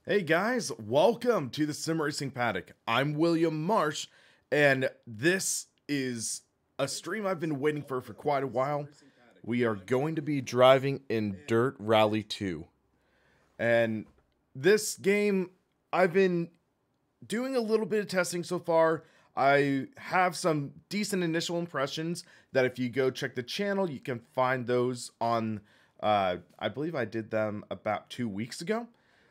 Hey guys, welcome to the SimRacingPaddock. I'm William Marsh, and this is a stream I've been waiting for quite a while. We are going to be driving in Dirt Rally 2. And this game, I've been doing a little bit of testing so far. I have some decent initial impressions that if you go check the channel, you can find those on, I believe I did them about 2 weeks ago.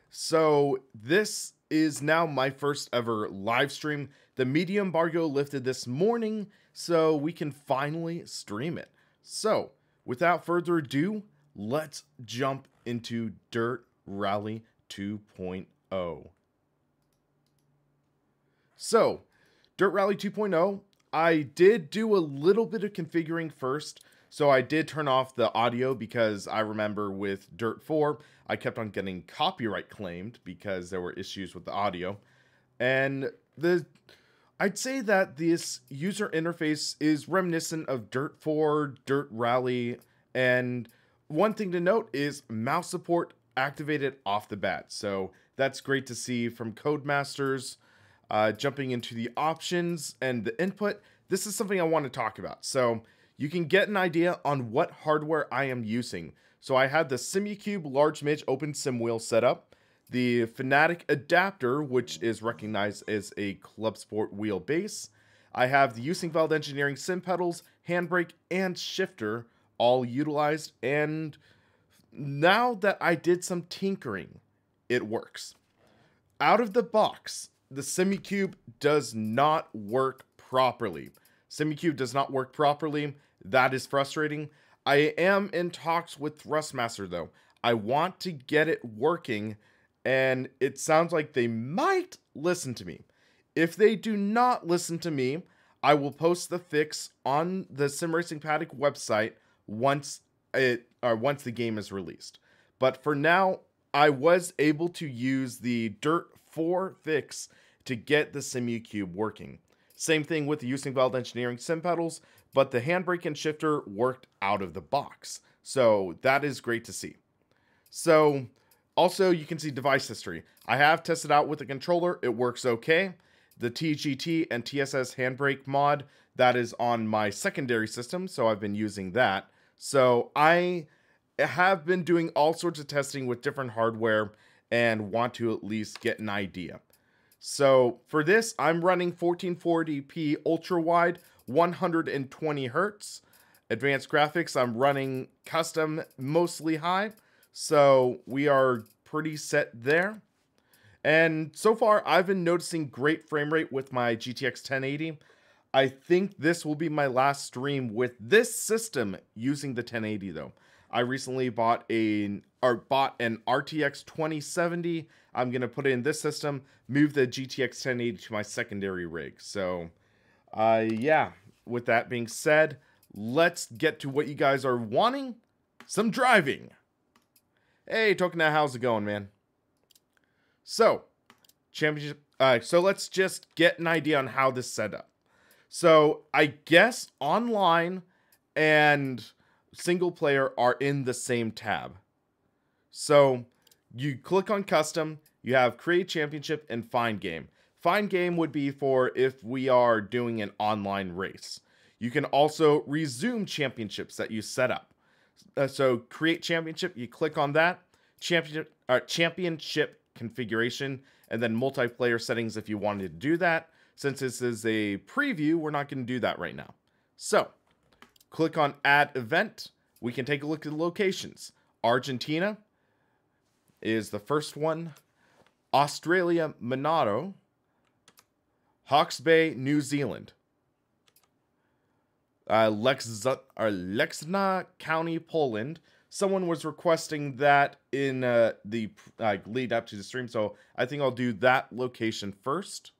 So this is now my first ever live stream. The media embargo lifted this morning, so we can finally stream it. So without further ado, let's jump into Dirt Rally 2.0. So Dirt Rally 2.0, I did do a little bit of configuring first. So I did turn off the audio because I remember with Dirt 4, I kept on getting copyright claimed because there were issues with the audio. And I'd say that this user interface is reminiscent of Dirt 4, Dirt Rally, and one thing to note is mouse support activated off the bat. So that's great to see from Codemasters. Jumping into the options and the input, this is something I want to talk about. So you can get an idea on what hardware I am using. So I have the Simucube Large Midge Open Sim Wheel set up, the Fanatic adapter, which is recognized as a Club Sport wheel base. I have the Heusinkveld Engineering Sim pedals, handbrake, and shifter all utilized. And now that I did some tinkering, it works. Out of the box, the Simucube does not work properly. Simucube does not work properly. That is frustrating. I am in talks with Thrustmaster though. I want to get it working, and it sounds like they might listen to me. If they do not listen to me, I will post the fix on the SimRacingPaddock website once the game is released. But for now, I was able to use the Dirt 4 fix to get the Simucube working. Same thing with the Heusinkveld Engineering Sim pedals, but the handbrake and shifter worked out of the box. So that is great to see. So also you can see device history. I have tested out with the controller. It works okay. The TGT and TSS handbrake mod, that is on my secondary system, so I've been using that. So I have been doing all sorts of testing with different hardware and want to at least get an idea. So for this, I'm running 1440p ultra wide, 120 hertz. Advanced graphics, I'm running custom, mostly high. So we are pretty set there. And so far, I've been noticing great frame rate with my GTX 1080. I think this will be my last stream with this system using the 1080 though. I recently bought an RTX 2070. I'm going to put it in this system, move the GTX 1080 to my secondary rig. So, yeah, with that being said, let's get to what you guys are wanting. Some driving. Hey, Tokina, how's it going, man? So, championship. So let's just get an idea on how this is set up. So, I guess online and single player are in the same tab. So you click on custom, you have create championship and find game. Find game would be for if we are doing an online race. You can also resume championships that you set up. So create championship, you click on that, championship configuration, and then multiplayer settings if you wanted to do that. Since this is a preview, we're not going to do that right now. So click on add event. We can take a look at the locations. Argentina is the first one. Australia, Monado. Hawke's Bay, New Zealand. Lexna County, Poland. Someone was requesting that in the lead up to the stream, so I think I'll do that location first.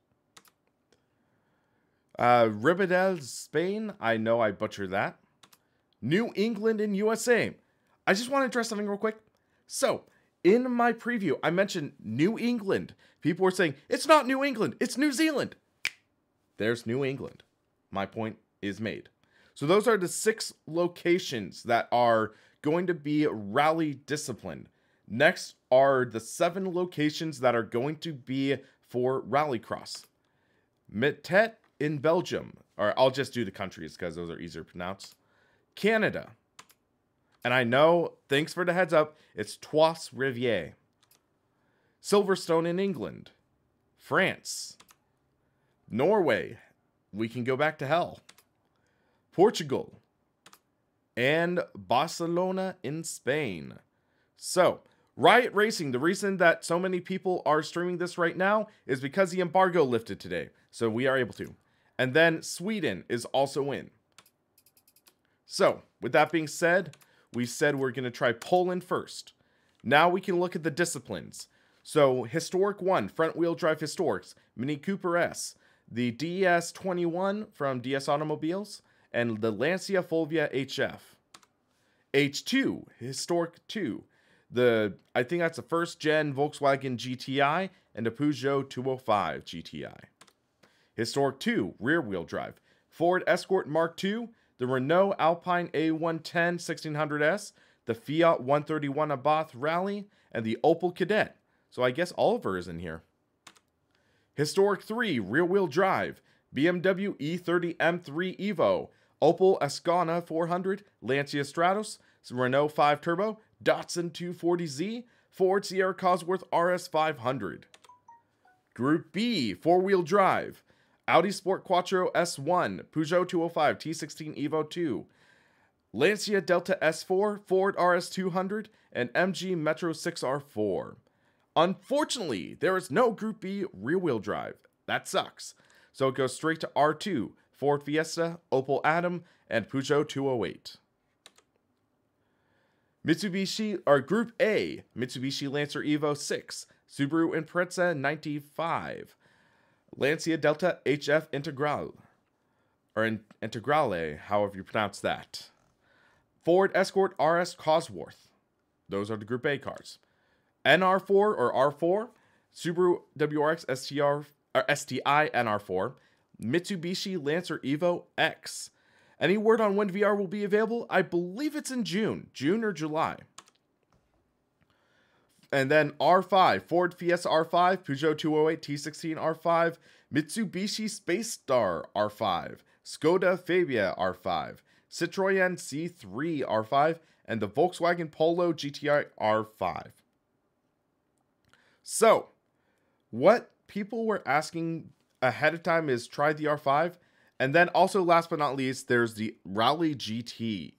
Ribadel, Spain. I know I butchered that. New England in USA. I just want to address something real quick. So, in my preview, I mentioned New England. People were saying, it's not New England, it's New Zealand. There's New England. My point is made. So those are the 6 locations that are going to be rally disciplined. Next are the 7 locations that are going to be for Rallycross. Metet in Belgium, or I'll just do the countries because those are easier to pronounce. Canada. And I know, thanks for the heads up, it's Trois Rivières. Silverstone in England. France. Norway. We can go back to hell. Portugal. And Barcelona in Spain. So, Riot Racing, the reason that so many people are streaming this right now is because the embargo lifted today. So we are able to. And then Sweden is also in. So, with that being said, we said we're going to try Poland first. Now we can look at the disciplines. So, Historic 1, front wheel drive Historics, Mini Cooper S, the DS21 from DS Automobiles, and the Lancia Fulvia HF. H2, Historic 2. I think that's the first gen Volkswagen GTI and a Peugeot 205 GTI. Historic 2, rear wheel drive. Ford Escort Mark II, the Renault Alpine A110 1600S, the Fiat 131 Abarth Rally, and the Opel Kadett. So I guess Oliver is in here. Historic 3, rear wheel drive. BMW E30 M3 Evo, Opel Ascona 400, Lancia Stratos, Renault 5 Turbo, Datsun 240Z, Ford Sierra Cosworth RS 500. Group B, 4-wheel drive. Audi Sport Quattro S1, Peugeot 205 T16 Evo 2, Lancia Delta S4, Ford RS 200, and MG Metro 6R4. Unfortunately, there is no Group B rear-wheel drive. That sucks. So it goes straight to R2, Ford Fiesta, Opel Adam, and Peugeot 208. Mitsubishi, or Group A, Mitsubishi Lancer Evo 6, Subaru Impreza 95, Lancia Delta HF Integral, or Integrale, however you pronounce that. Ford Escort RS Cosworth. Those are the Group A cars. NR4 or R4, Subaru WRX STI NR4, Mitsubishi Lancer Evo X. Any word on when VR will be available? I believe it's in June or July. And then R5, Ford Fiesta R5, Peugeot 208 T16 R5, Mitsubishi Space Star R5, Skoda Fabia R5, Citroën C3 R5, and the Volkswagen Polo GTI R5. So, what people were asking ahead of time is try the R5, and then also last but not least, there's the Rally GT.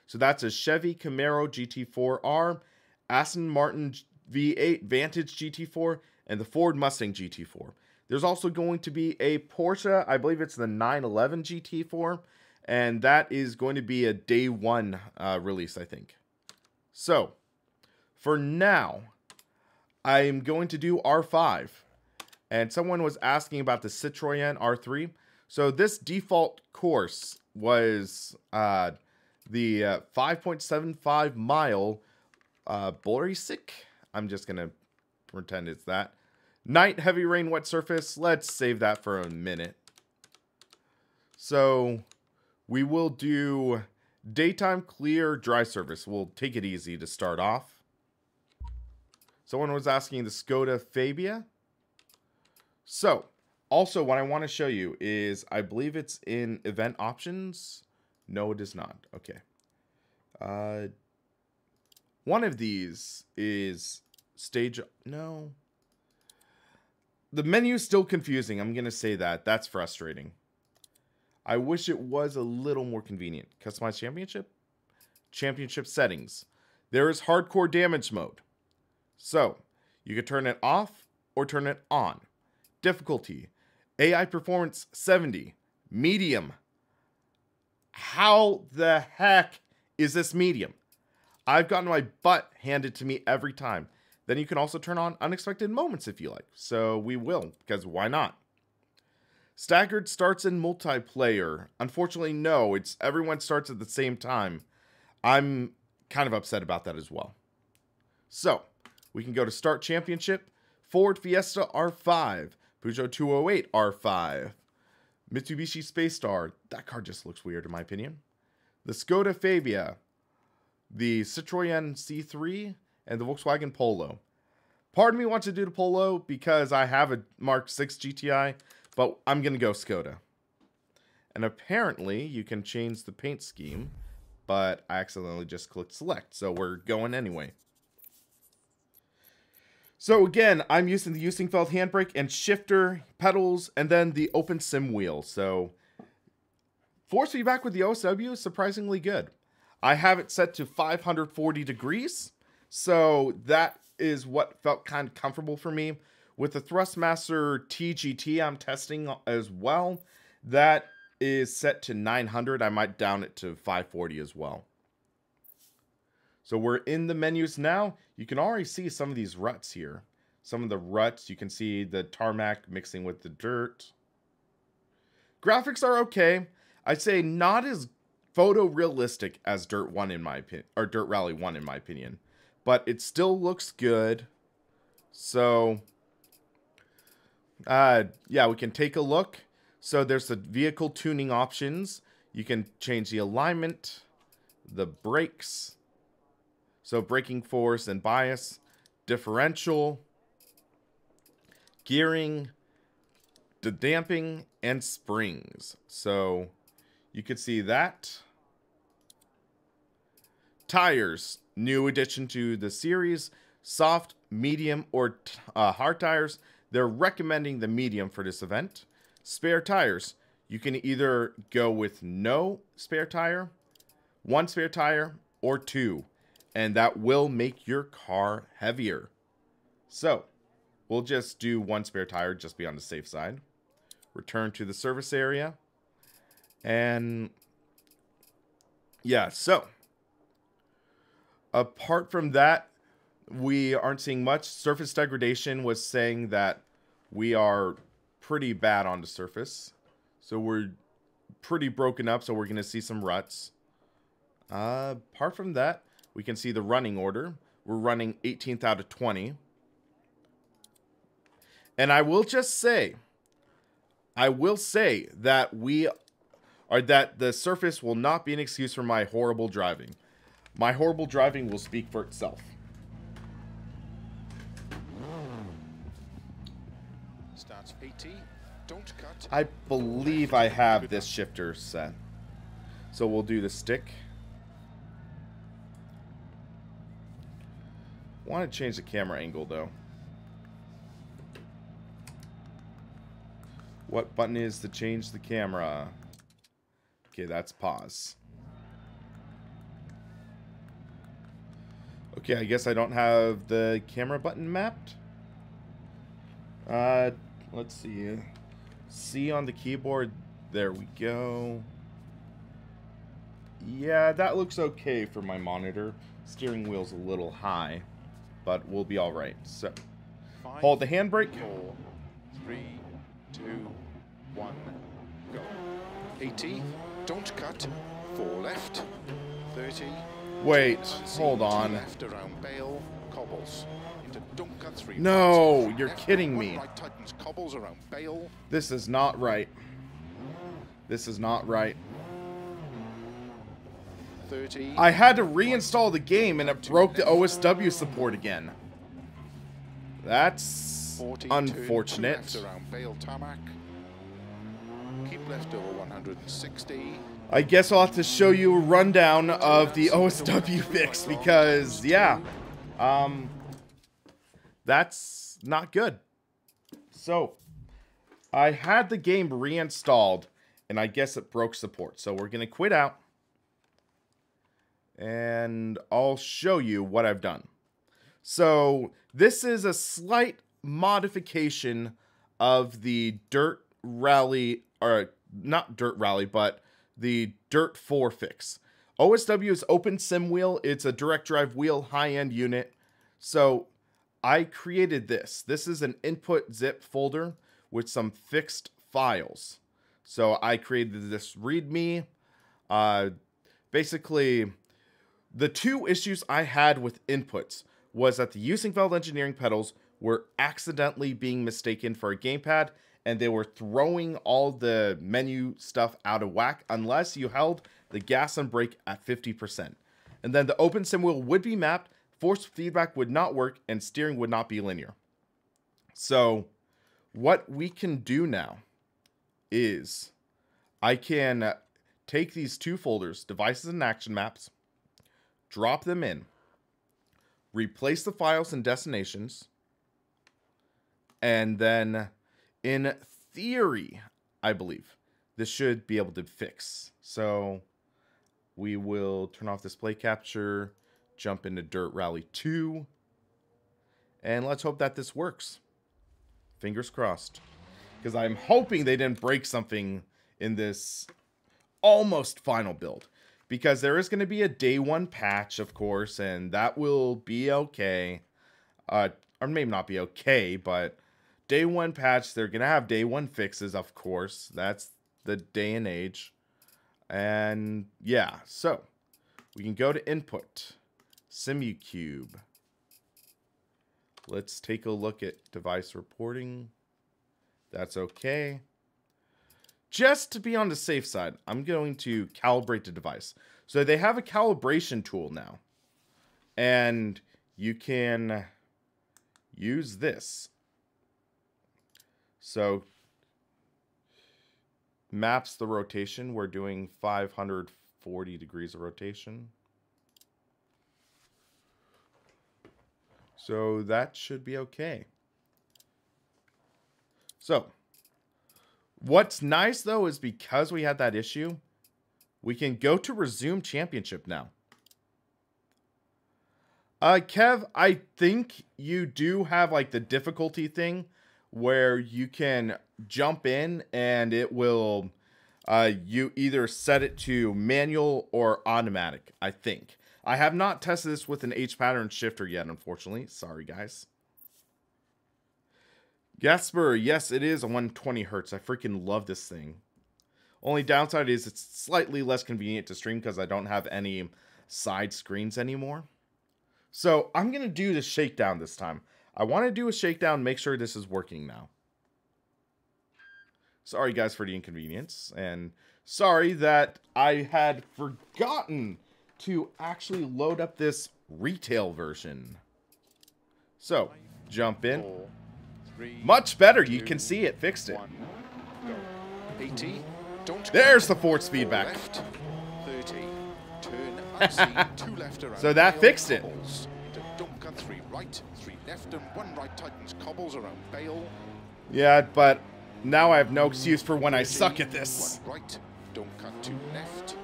So that's a Chevy Camaro GT4R, Aston Martin V8 Vantage GT4, and the Ford Mustang GT4. There's also going to be a Porsche, I believe it's the 911 GT4, and that is going to be a day one release, I think. So, for now, I'm going to do R5. And someone was asking about the Citroën R3. So this default course was the 5.75 mile Borisik. I'm just going to pretend it's that. Night, heavy rain, wet surface. Let's save that for a minute. So we will do daytime, clear, dry surface. We'll take it easy to start off. Someone was asking the Skoda Fabia. So, also what I want to show you is, I believe it's in event options. No, it is not. Okay. One of these is stage. No. The menu is still confusing. I'm going to say that. That's frustrating. I wish it was a little more convenient. Customize championship. Championship settings. There is hardcore damage mode. So, you can turn it off or turn it on. Difficulty. AI performance 70. Medium. How the heck is this medium? I've gotten my butt handed to me every time. Then you can also turn on unexpected moments if you like. So we will, because why not? Staggered starts in multiplayer. Unfortunately, no. It's everyone starts at the same time. I'm kind of upset about that as well. So, we can go to Start Championship. Ford Fiesta R5. Peugeot 208 R5. Mitsubishi Space Star. That car just looks weird in my opinion. The Skoda Fabia. The Citroën C3. and the Volkswagen Polo. Part of me wants to do the Polo because I have a Mark 6 GTI, but I'm going to go Skoda. And apparently, you can change the paint scheme, but I accidentally just clicked select, so we're going anyway. So again, I'm using the Heusinkveld handbrake and shifter, pedals, and then the open sim wheel. So force feedback with the OSW is surprisingly good. I have it set to 540 degrees, so that is what felt kind of comfortable for me. With the Thrustmaster TGT I'm testing as well, that is set to 900. I might down it to 540 as well. So we're in the menus now. You can already see some of these ruts here. Some of the ruts, you can see the tarmac mixing with the dirt. Graphics are okay. I'd say not as photorealistic as Dirt 1 in my opinion, or Dirt Rally 1 in my opinion. But it still looks good. So, yeah, we can take a look. So there's the vehicle tuning options. You can change the alignment, the brakes. So braking force and bias, differential, gearing, the damping, and springs. So you can see that. Tires, new addition to the series, soft, medium, or hard tires. They're recommending the medium for this event. Spare tires, you can either go with no spare tire, one spare tire, or two. And that will make your car heavier. So, we'll just do one spare tire, just be on the safe side. Return to the service area. And, yeah, so. Apart from that, we aren't seeing much. Surface degradation was saying that we are pretty bad on the surface. So, we're pretty broken up, so we're going to see some ruts. Apart from that, we can see the running order. We're running 18th out of 20. And I will say that that the surface will not be an excuse for my horrible driving. My horrible driving will speak for itself. Starts 80. Don't cut. I believe I have this shifter set. So we'll do the stick. Want to change the camera angle though. What button is to change the camera? Okay, that's pause. Okay, I guess I don't have the camera button mapped. Let's see. C on the keyboard. There we go. Yeah, that looks okay for my monitor. Steering wheel's a little high, but we'll be all right. So, hold the handbrake. 4, 3, 2, 1, go. 80. Don't cut. 4 left. 30. Wait, hold on. Left around Bale, cobbles. Into don't cut 3. No, right. you're Left, kidding 1 me. Right tightens cobbles around Bale. This is not right. This is not right. 30. I had to reinstall the game and it broke the OSW support again. That's 40, unfortunate. Left around Bale tarmac. Keep left over 160. I guess I'll have to show you a rundown of the OSW fix because, yeah, that's not good. So, I had the game reinstalled and I guess it broke support. So we're going to quit out and I'll show you what I've done. So this is a slight modification of the Dirt Rally, or not Dirt Rally, but the Dirt 4 fix. OSW is open sim wheel. It's a direct drive wheel, high-end unit. So I created this. This is an input zip folder with some fixed files. So I created this README. Basically, the two issues I had with inputs was that the Heusinkveld engineering pedals were accidentally being mistaken for a gamepad, and they were throwing all the menu stuff out of whack unless you held the gas and brake at 50%. And then the open sim wheel would be mapped, force feedback would not work and steering would not be linear. So what we can do now is I can take these two folders, devices and action maps, drop them in, replace the files and destinations, and then in theory, I believe, this should be able to fix. So we will turn off display capture, jump into Dirt Rally 2, and let's hope that this works. Fingers crossed. Because I'm hoping they didn't break something in this almost final build. Because there is going to be a day one patch, of course, and that will be okay. Or maybe not be okay, but day one patch, they're going to have day one fixes, of course. That's the day and age. And yeah, so we can go to input, SimuCube. Let's take a look at device reporting. That's okay. Just to be on the safe side, I'm going to calibrate the device. So they have a calibration tool now. And you can use this. So maps the rotation. We're doing 540 degrees of rotation. So that should be okay. So what's nice though is because we had that issue, we can go to resume championship now. Kev, I think you do have like the difficulty thing where you can jump in and it will, you either set it to manual or automatic, I think. I have not tested this with an H pattern shifter yet, unfortunately. Sorry, guys. Gasper, yes, it is a 120 hertz. I freaking love this thing. Only downside is it's slightly less convenient to stream because I don't have any side screens anymore. So I'm going to do the shakedown this time. I want to do a shakedown, make sure this is working now. Sorry, guys, for the inconvenience. And sorry that I had forgotten to actually load up this retail version. So, jump in. 4, 3, Much better. You 2, can see it fixed it. 1, go. 80. Don't There's cut. the force 4 feedback. Left, 30. Turn unseen. 2 left around. So that Bale, fixed it. cobbles. To don't cut. 3 right, 3 left, and 1 right tightens cobbles around Bale. Yeah, but now I have no excuse for when I suck at this. 1 right, don't cut. 2 left.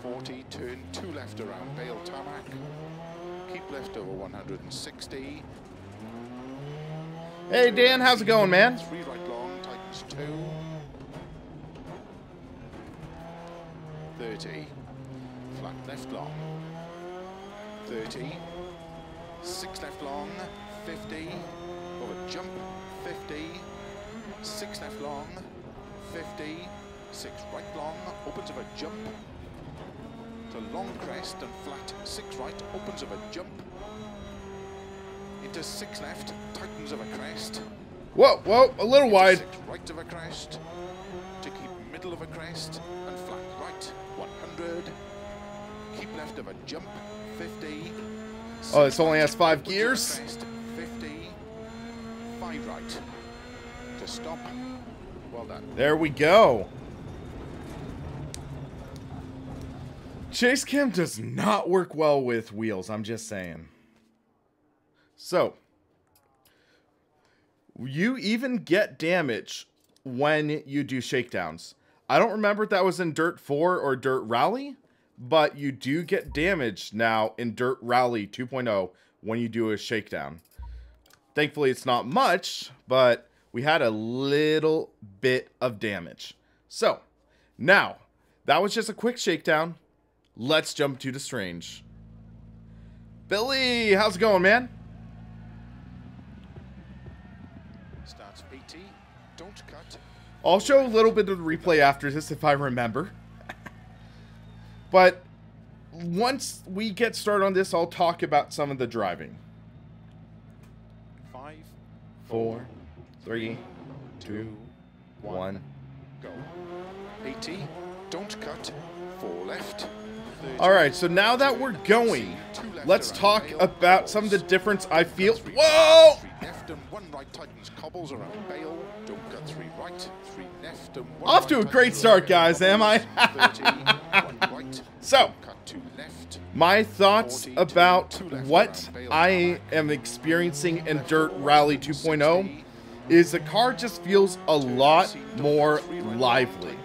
40, turn 2 left around Bale tarmac. Keep left over 160. Hey, Dan, how's it going, man? 3 right long, tightens 2. 30. Flat left long. 30. 6 left long. 50. Over jump. 50. 6 left long. 50. 6 right long. Opens of a jump. To long crest and flat. 6 right. Opens of a jump. Into 6 left. Tightens of a crest. Whoa, whoa, a little wide. 6 right of a crest. To keep middle of a crest. And flat right. 100. Keep left of a jump. 50. Oh, this only has 5 opens of a gears? crest, 50. 5 right. To stop. Well done. There we go. Chase cam does not work well with wheels, I'm just saying. So, you even get damage when you do shakedowns. I don't remember if that was in Dirt 4 or Dirt Rally, but you do get damage now in Dirt Rally 2.0 when you do a shakedown. Thankfully, it's not much, but we had a little bit of damage. So, now, that was just a quick shakedown. Let's jump to the strange. Billy, how's it going, man? Starts 80. Don't cut. I'll show a little bit of the replay after this if I remember. But once we get started on this, I'll talk about some of the driving. 5, 4, 3, 2, 2, 1. go. 80. Don't cut. 4 left. All right, so now that we're going, let's talk about some of the difference I feel. Whoa! 3 left and 1 right tightens cobbles around Bale. Don't cut 3 right, 3 left and 1 Off to a great start, guys, am I? 30, 1 right, So, cut 2 left. my thoughts about what I am experiencing in Dirt Rally 2.0 is the car just feels a lot more lively.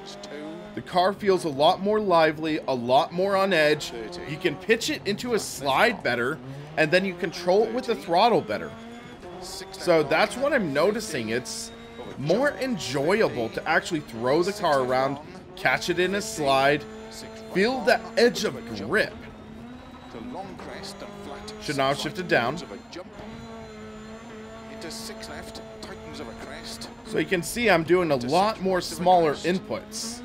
The car feels a lot more lively, a lot more on edge. You can pitch it into a slide better, and then you control it with the throttle better. So that's what I'm noticing. It's more enjoyable to actually throw the car around, catch it in a slide, feel the edge of grip. Should now have shifted down. So you can see I'm doing a lot more smaller inputs.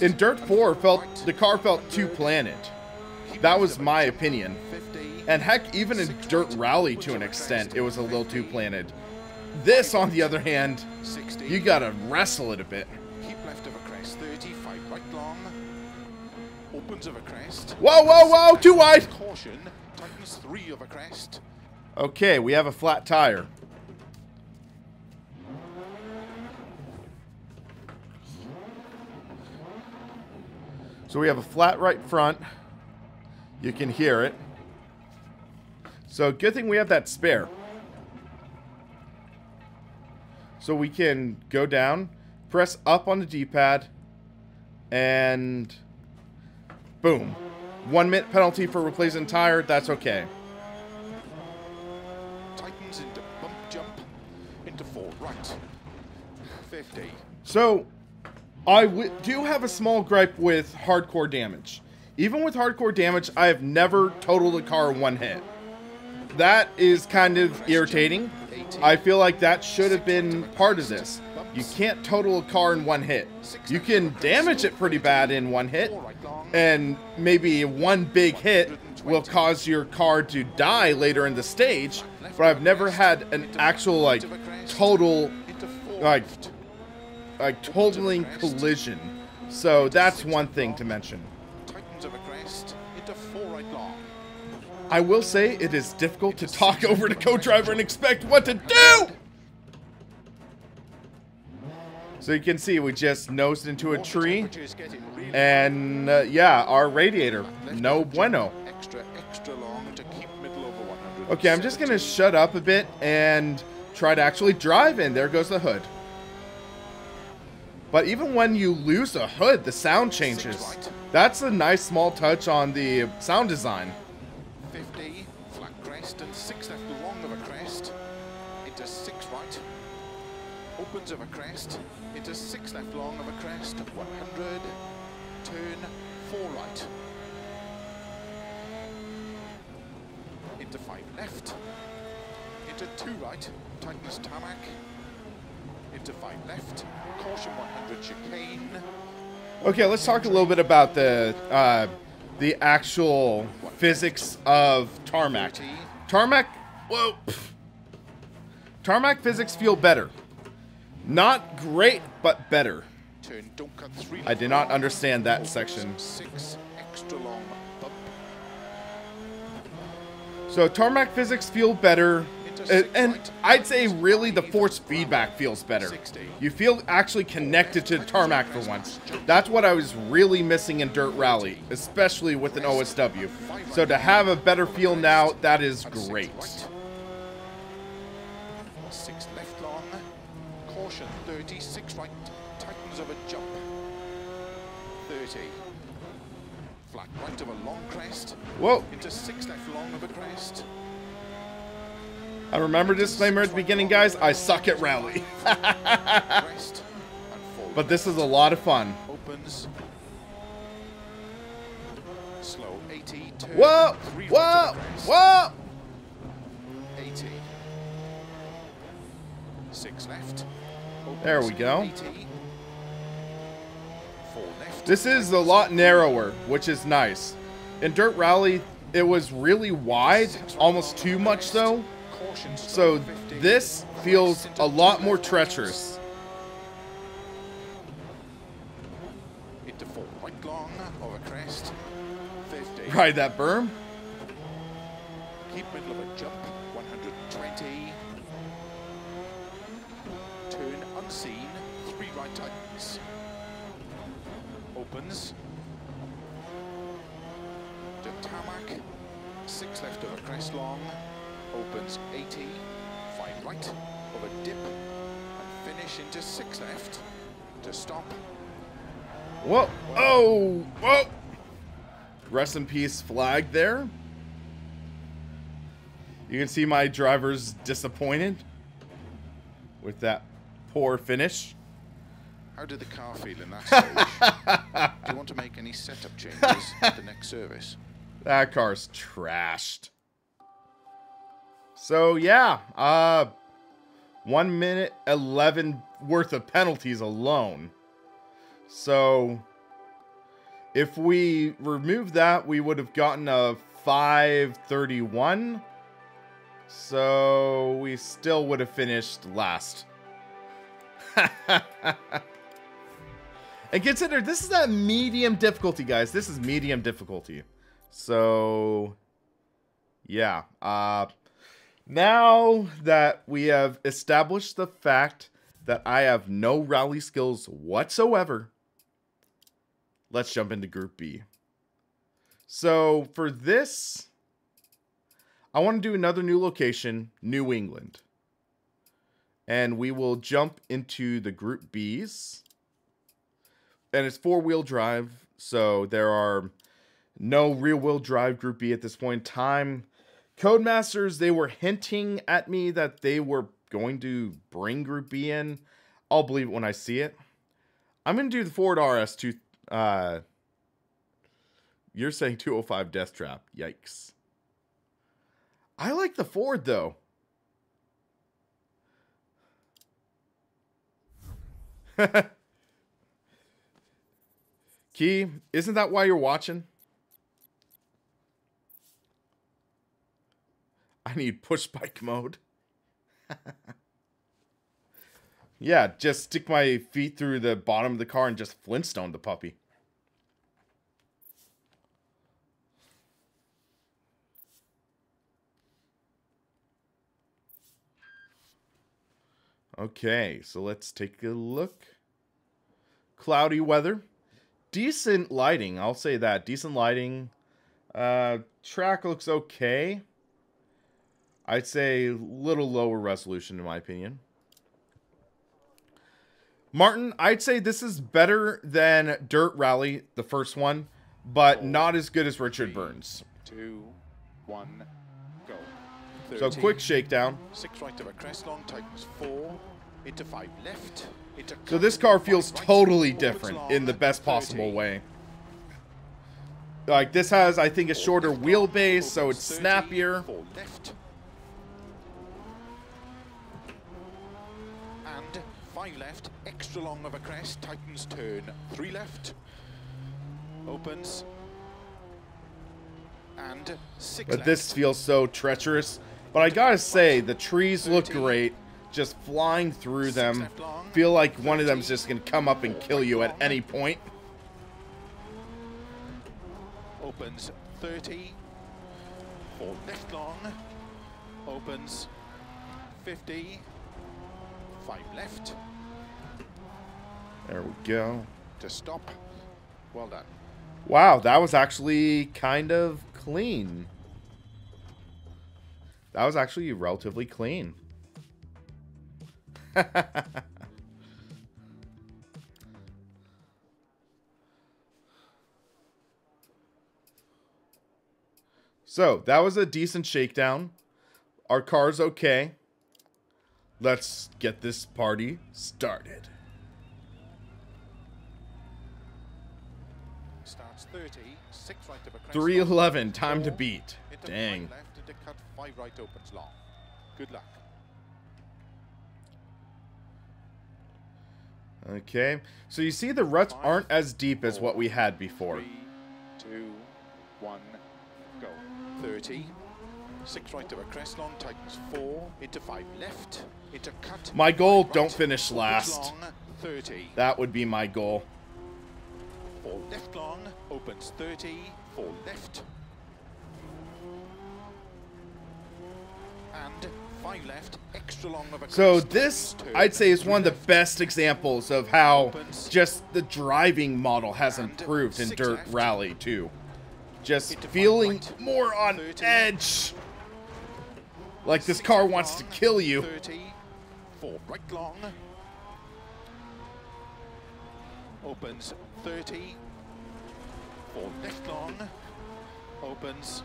In Dirt 4, the car felt too planted. That was my opinion. And heck, even in Dirt Rally to an extent, it was a little too planted. This, on the other hand, you gotta wrestle it a bit. Keep left of a crest, 35 right long. Opens of a crest. Whoa, whoa, whoa, too wide! Caution, tightens 3 of a crest. Okay, we have a flat tire. So we have a flat right front. You can hear it. So good thing we have that spare. So we can go down, press up on the D-pad, and boom. 1 minute penalty for replacing tire, that's okay. Tightens into bump jump, into 4 right. 50. So I do have a small gripe with hardcore damage. Even with hardcore damage, I have never totaled a car in 1 hit. That is kind of irritating. I feel like that should have been part of this. You can't total a car in 1 hit. You can damage it pretty bad in 1 hit, and maybe 1 big hit will cause your car to die later in the stage, but I've never had an actual, like, total, like totaling collision. So that's one thing to mention. I will say it is difficult to talk over the co-driver and expect what to do! So you can see we just nosed into a tree, and yeah, our radiator, no bueno. Okay, I'm just gonna shut up a bit and try to actually drive in. There goes the hood. But even when you lose the hood, the sound changes. That's a nice small touch on the sound design. 50, flat crest and 6 left long of a crest, into 6 right, opens of a crest, into 6 left long of a crest, 100, turn 4 right, into 5 left, into 2 right, tightens tarmac, into 5 left, caution 100 chicane. Okay, let's talk a little bit about the actual physics of tarmac. Tarmac, whoa. Tarmac physics feel better. Not great, but better. I did not understand that section. 6 extra long bump. So tarmac physics feel better. And I'd say really the force feedback feels better. You feel actually connected to the tarmac for once. That's what I was really missing in Dirt Rally, especially with an OSW. So to have a better feel now, that is great. 6 left long, caution 30, 6 right, tightens of a jump. 30. Flat right of a long crest. Whoa. Into 6 left long of a crest. I remember disclaimer at the beginning, guys. I suck at rally. But this is a lot of fun. Opens. Slow 80. Turn, whoa! Whoa! Whoa! 80. 6 left. Opens, there we go. 80. 4 left. This is a lot narrower, which is nice. In Dirt Rally, it was really wide, almost too much so. So this feels a lot more treacherous. Into 4 right long of a crest, Ride that berm. Keep middle of a jump, 120. Turn unseen, 3 right tightens. Opens. To tarmac, 6 left over crest long. Opens 80, 5 right, over dip, and finish into 6 left. To stop. Whoa, oh, whoa. Rest in peace flag there. You can see my driver's disappointed with that poor finish. How did the car feel in that stage? Do you want to make any setup changes at the next service? That car's trashed. So yeah, 1 minute 11 worth of penalties alone. So if we remove that, we would have gotten a 5:31. So we still would have finished last. And consider, this is a medium difficulty, guys. This is medium difficulty. So, yeah. Now that we have established the fact that I have no rally skills whatsoever, let's jump into Group B. So, for this, I want to do another new location, New England. And we will jump into the Group Bs. And it's 4-wheel drive, so there are no rear-wheel drive Group B at this point in time. Codemasters, they were hinting at me that they were going to bring Group B in. I'll believe it when I see it. I'm going to do the Ford RS2. You're saying 205 Death Trap. Yikes. I like the Ford, though. Key, isn't that why you're watching? I need push bike mode. Yeah, just stick my feet through the bottom of the car and just Flintstone the puppy. Okay, so let's take a look. Cloudy weather. Decent lighting, I'll say that. Decent lighting. Track looks okay. I'd say a little lower resolution in my opinion. Martin, I'd say this is better than Dirt Rally, the first one, but not as good as Richard Burns. 2, 1, go. 30, so quick shakedown. 6 right over crest long, tightens 4, into 5 left. So this car feels totally different in the best possible way. Like this has, I think, a shorter wheelbase, so it's snappier. 4 left. And 5 left, extra long of a crest, tightens turn 3 left. Opens. And 6 But left. this feels so treacherous. But I gotta say, the trees look great. Just flying through them. Feel like one of them's just gonna come up and kill you at any point. Opens 30. 4 left long. Opens 50. 5 left. There we go. To stop. Well done. Wow, that was actually kind of clean. That was actually relatively clean. So, that was a decent shakedown. Our car's okay. Let's get this party started. Starts 30, 6 right over crest. 311, time to beat. Dang. 5 left into cut, 5 right opens long. Good luck. Okay, so you see the ruts aren't as deep as what we had before. 3, 2, 1, go. 30. 6 right over crest long, tightens 4, into 5 left, into cut. My goal, right, don't finish last. long, 30. That would be my goal. 4 left long, opens 30, 4 left. And 5 left, extra long of a So crest, this, turn, I'd say, is 3 one of the left, best examples of how opens, just the driving model has and improved in 6 Dirt left, Rally 2. Just into 5 feeling right, more on 30, edge. Like this 6 car left wants to long, kill you. 30, 4 right long, opens 30, 4 left long, opens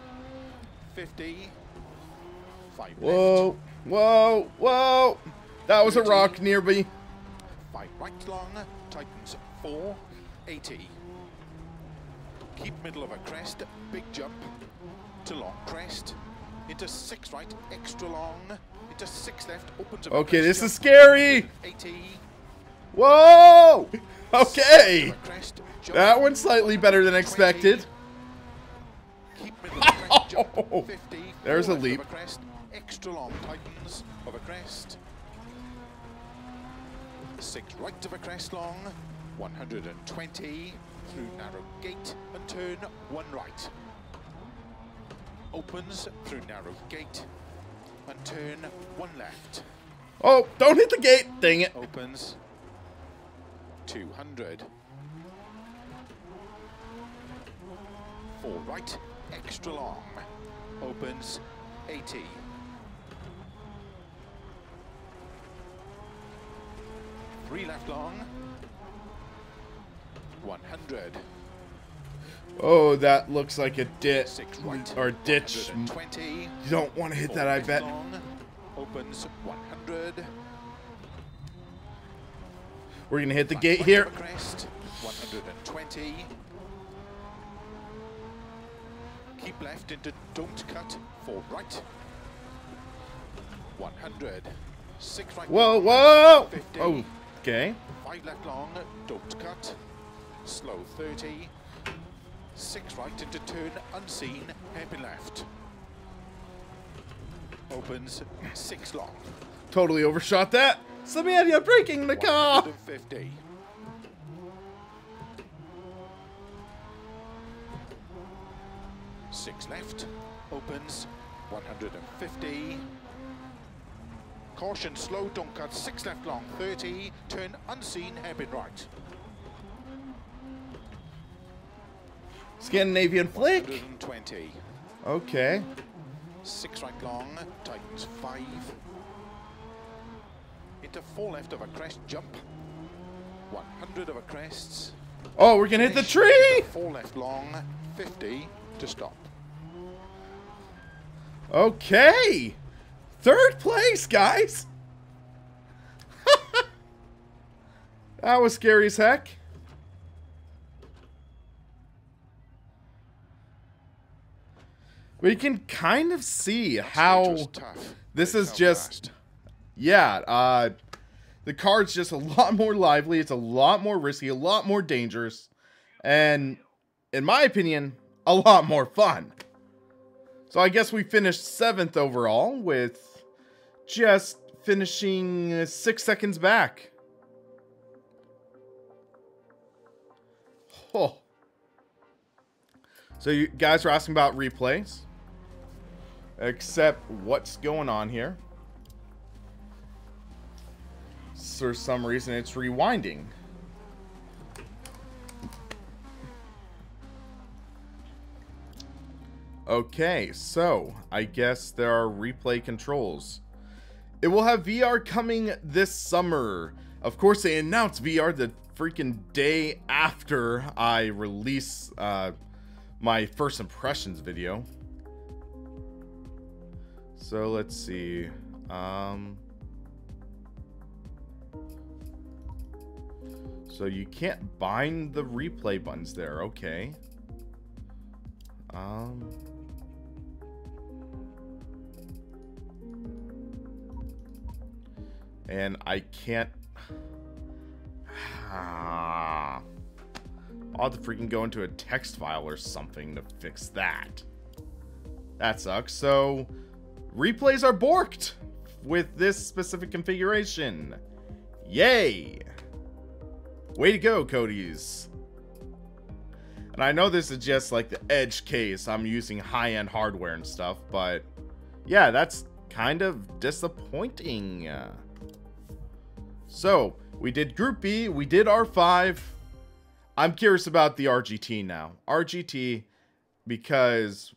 50, 5 left, Whoa, whoa, whoa. That was a 30. rock nearby. 5 right long, tightens 4, 80. Keep middle of a crest, big jump to long crest, into 6 right, extra long, into 6 left, opens up. Okay, this jump, is scary. 80. Whoa. Okay. Crest, jump, That one's slightly better than 20. expected. Keep middle of a crest, jump, 50. There's a 4 left leap. of a crest, extra long, tightens of a crest. 6 right of a crest long, 120 through narrow gate and turn 1 right. Opens through narrow gate and turn 1 left. Oh, don't hit the gate. Dang it. Opens 200. 4 right, extra long. Opens 80. 3 left long. 100. Oh, that looks like a ditch 6 right. or ditch. 120. You don't want to hit 4 that, I left bet. long, opens 100. We're gonna hit the 5 gate right here. of a crest, 120. Keep left into don't cut. 4 right. 100. 6 right. Whoa, long, whoa. 50. Oh, okay. 5 left long, don't cut. Slow 30. 6 right into turn unseen, hairpin left. Opens 6 long. Totally overshot that. Samantha breaking the car. 150. 6 left. Opens 150. Caution, slow, don't cut. 6 left long, 30. Turn unseen, hairpin right. Scandinavian flick. 120. Okay. 6 right long, tightens 5. Into 4 left of a crest, jump. 100 of a crest. Oh, we're gonna hit the tree. 4 left long, 50 to stop. Okay. 3rd place, guys. That was scary as heck. We can kind of see how Tough. this They is fell just, fast. yeah, the card's just a lot more lively. It's a lot more risky, a lot more dangerous, and in my opinion, a lot more fun. So I guess we finished 7th overall with just finishing 6 seconds back. Oh. So you guys are asking about replays. Except what's going on here. For some reason it's rewinding. Okay, so I guess there are replay controls. It will have VR coming this summer. Of course, they announced VR the freaking day after I release my first impressions video. So let's see. So you can't bind the replay buttons there. Okay. And I can't. I'll have to freaking go into a text file or something to fix that. That sucks. So replays are borked with this specific configuration. Yay! Way to go, Cody's. And And I know this is just like the edge case. I'm using high-end hardware and stuff, but yeah, that's kind of disappointing. So, we did Group B, we did R5. I'm curious about the RGT now. RGT, because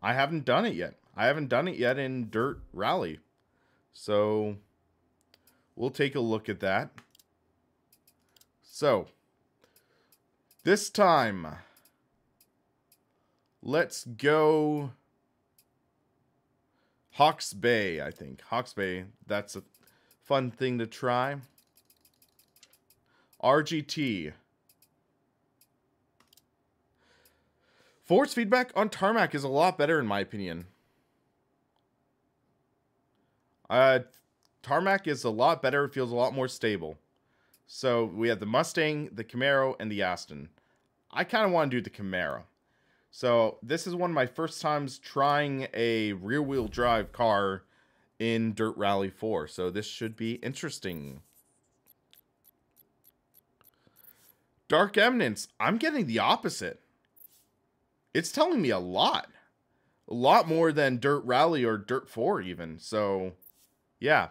I haven't done it yet. I haven't done it yet in Dirt Rally. So, we'll take a look at that. So, this time, let's go Hawke's Bay, I think. Hawke's Bay, that's a fun thing to try. RGT. Force feedback on tarmac is a lot better in my opinion. Tarmac is a lot better. It feels a lot more stable. So we have the Mustang, the Camaro, and the Aston. I kind of want to do the Camaro. So this is one of my first times trying a rear-wheel drive car in Dirt Rally 4. So this should be interesting. Dark Eminence. I'm getting the opposite. It's telling me a lot. A lot more than Dirt Rally or Dirt 4 even. So, yeah.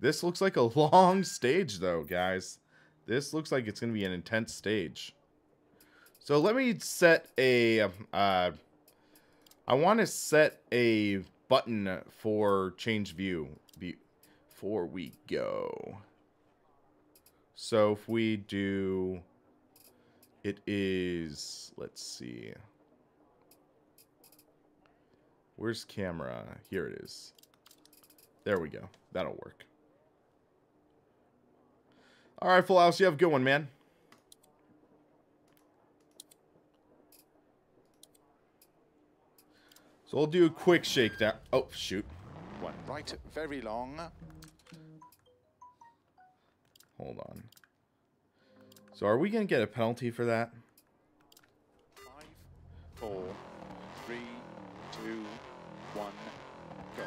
This looks like a long stage though, guys. This looks like it's going to be an intense stage. So let me set a... I want to set a button for change view before we go. So if we do... It is... Let's see... Where's camera? Here it is. There we go. That'll work. Alright, Full House, you have a good one, man. So we'll do a quick shakedown. Oh, shoot. One right, very long. Hold on. So are we going to get a penalty for that? 5, 4, 3, 2, 1, go.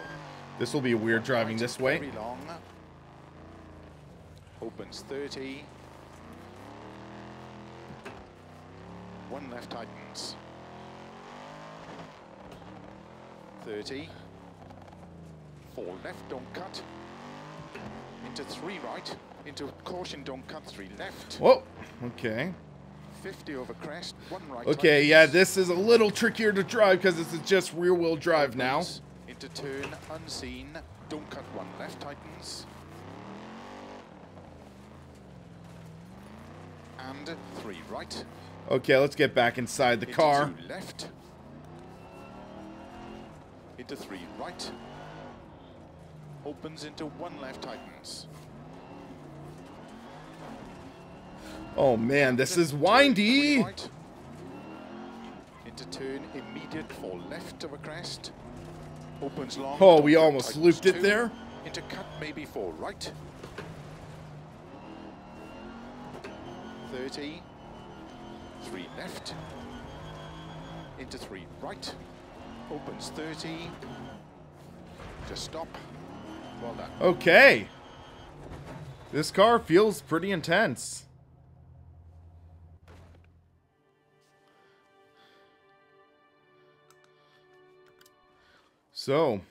This will be weird driving this way. Very long. Opens 30. 1 left tightens. 30. 4 left, don't cut. Into 3 right. Into caution, don't cut. 3 left. Whoa. Okay. 50 over crest. 1 right. Okay, tightens. yeah, this is a little trickier to drive because this is just rear-wheel drive now. Into turn, unseen. Don't cut. 1 left tightens. And 3 right. Okay, let's get back inside the car. Into 2 left. Into 3 right. Opens into 1 left tightens. Oh man, this is windy. 3 right. Into turn, immediate 4 left of a crest. Opens long. Oh, we almost looped it there. Into cut, maybe 4 right. 30. 3 left. Into 3 right. Opens 30. Just stop. Well done. Okay. This car feels pretty intense. So,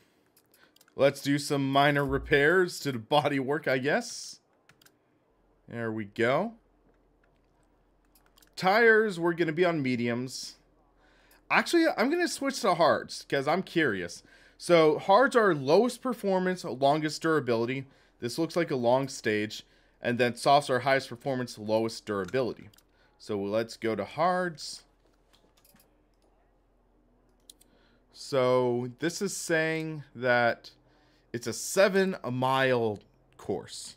let's do some minor repairs to the bodywork, I guess. There we go. Tires, we're going to be on mediums. Actually, I'm going to switch to hards because I'm curious. So, hards are lowest performance, longest durability. This looks like a long stage. And then softs are highest performance, lowest durability. So, let's go to hards. So, this is saying that it's a 7-mile course.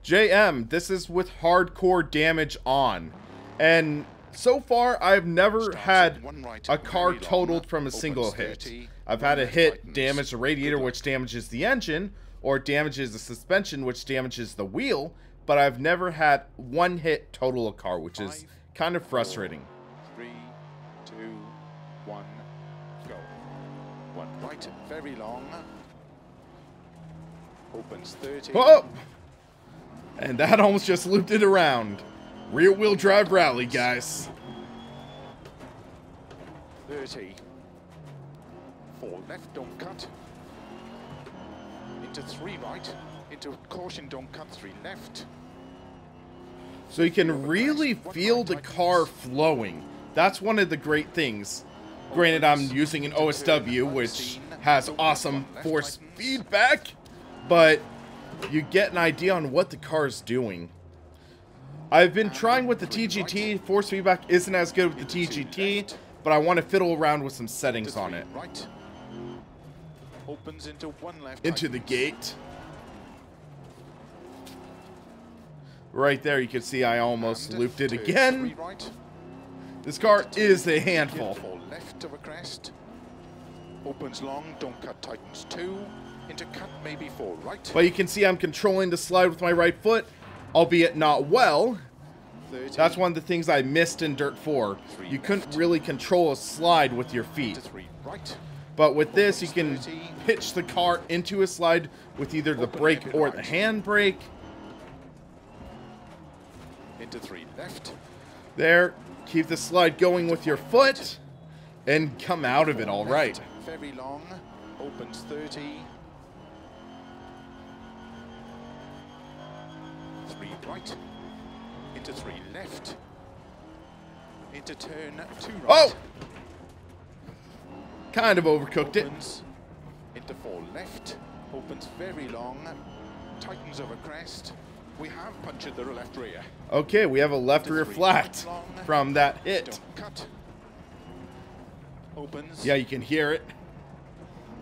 JM, this is with hardcore damage on. And so far, I've never had a car totaled from a single hit. I've had a hit damage the radiator, which damages the engine, or damages the suspension, which damages the wheel, but I've never had one hit total a car, which is kind of frustrating. 3, 2, 1, go. 1 right, very long. Opens 30. Oh! And that almost just looped it around. Rear-wheel drive rally, guys. 30. 4 left, don't cut. Into 3 right. Into caution, don't cut. 3 left. So you can really feel the car flowing. That's one of the great things. Granted, I'm using an OSW, which has awesome force feedback, but you get an idea on what the car is doing. I've been trying with the TGT. Force feedback isn't as good with the TGT, but I want to fiddle around with some settings on it. Right. Opens into 1 left. Into the gate. Right there, you can see I almost looped it again. This car is a handful. 4 left of a crest. Opens long, don't cut, tightens 2. Into cut, maybe 4 right. But you can see I'm controlling the slide with my right foot, albeit not well. 30. That's one of the things I missed in Dirt 4. You couldn't really control a slide with your feet. 3 right. But with this, you can pitch the car into a slide with either the brake or the handbrake. Into 3 left. There, keep the slide going with your foot, and come out of it all right. Very long, opens 30. 3 right. Into 3 left. Into turn 2 right. Oh! Kind of overcooked it. Into 4 left. Opens very long. Tightens over crest. We have punctured the left rear. Okay, we have a left rear flat from that hit. Don't cut. Opens. Yeah, you can hear it.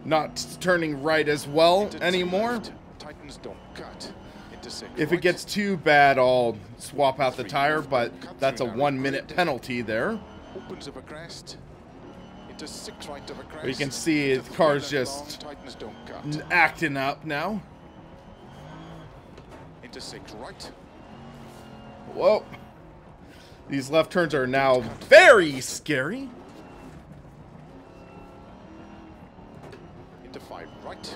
Not turning right as well anymore. Left. Tightens, don't cut. Into 6 If right. it gets too bad, I'll swap out the tire, but that's a 1-minute penalty there. Opens over crest. Into 6 right of a crest. But you can see the car's just Tightens, don't cut. acting up now. Into 6 right. Whoa. These left turns are now very scary. Into 5 right.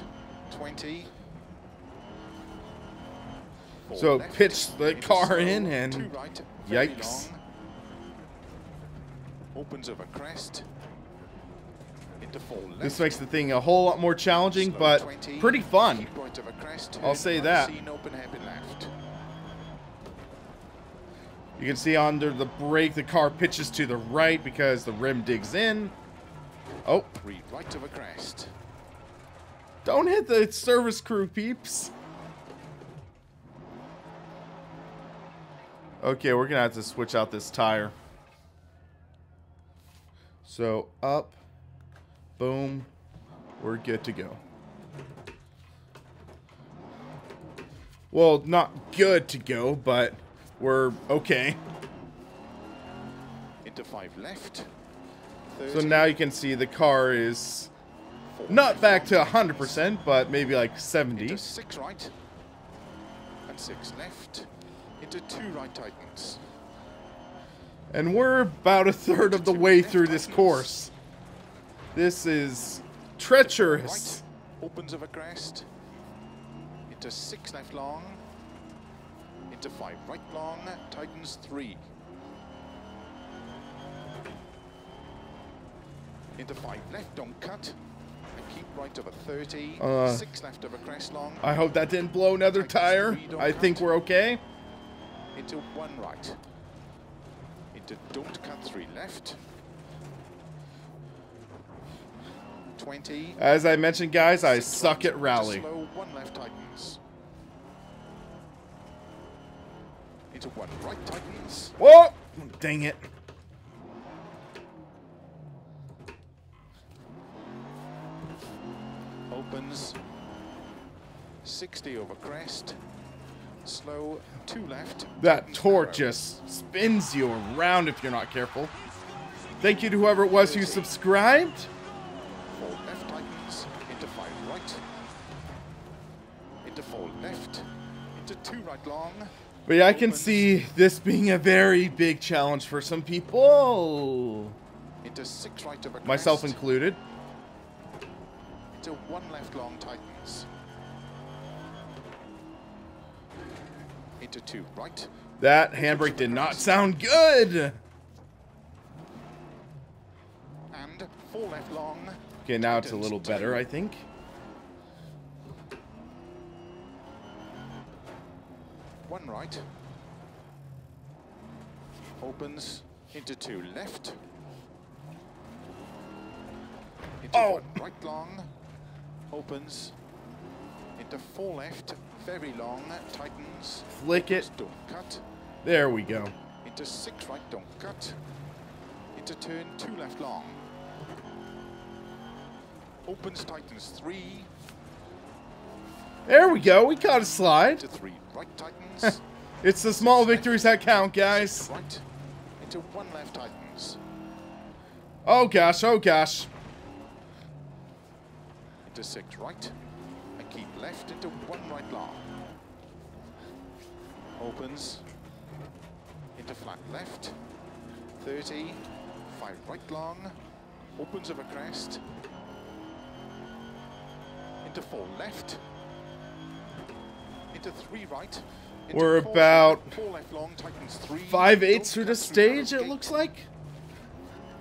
20. So left, pitch the into car slow, in and 2 right, very yikes. long. Opens over crest. Into 4 left. This makes the thing a whole lot more challenging, Slow but 20, pretty fun. keep right over crest, I'll turn say right, that. scene, open hairpin left. You can see under the brake, the car pitches to the right because the rim digs in. Oh, 3 right over crest. don't hit the service crew, peeps. Okay, we're gonna have to switch out this tire. So up, boom, we're good to go. Well, not good to go, but we're okay. Into 5 left. So 30, now you can see the car is 4 not left, back to long, 100%, but maybe like 70. Into 6 right. And 6 left. Into 2 right tightens. And we're about a third of the way through this course. This is treacherous. Right. Opens over crest. Into 6 left long. Into 5 right long. Tightens 3. Into 5 left, don't cut. And keep right over 30. 6 left over crest long. I hope that didn't blow another tire. I think we're okay. Into 1 right. Into don't cut 3 left. 20. As I mentioned, guys, I 6 suck right, at rally. into slow, 1 left tightens. Into 1 right tightens. Whoa! Dang it. Opens. 60 over crest. Slow, 2 left. That tightens torque narrow. just spins you around if you're not careful. Thank you to whoever it was who subscribed. 4 left tightens. Into 5 right. Into 4 left. Into 2 right long. But yeah, I can see this being a very big challenge for some people. Into 6 right over crest. Myself included. Into 1 left long tightens. Into 2 right. That handbrake did not sound good. And 4 left long. Okay, now it's a little better, I think. One right. Opens into 2 left. Into 1 right long. Opens into 4 left. Very long. Tightens. Flick it. Don't cut. There we go. Into 6 right. Don't cut. Into turn 2 left long. Opens, tightens 3. There we go. We caught a slide. Into 3 right, tightens. It's the small victories that count, guys. Right. Into 1 left, tightens. Oh gosh, oh gosh. Into 6 right. And keep left into 1 right long. Opens. Into flat left. 30. 5 right long. Opens over crest. Into 4 left. Into 3 right. Into We're 4 about 4 left long, tightens 3. 5/8 through the stage, it looks like.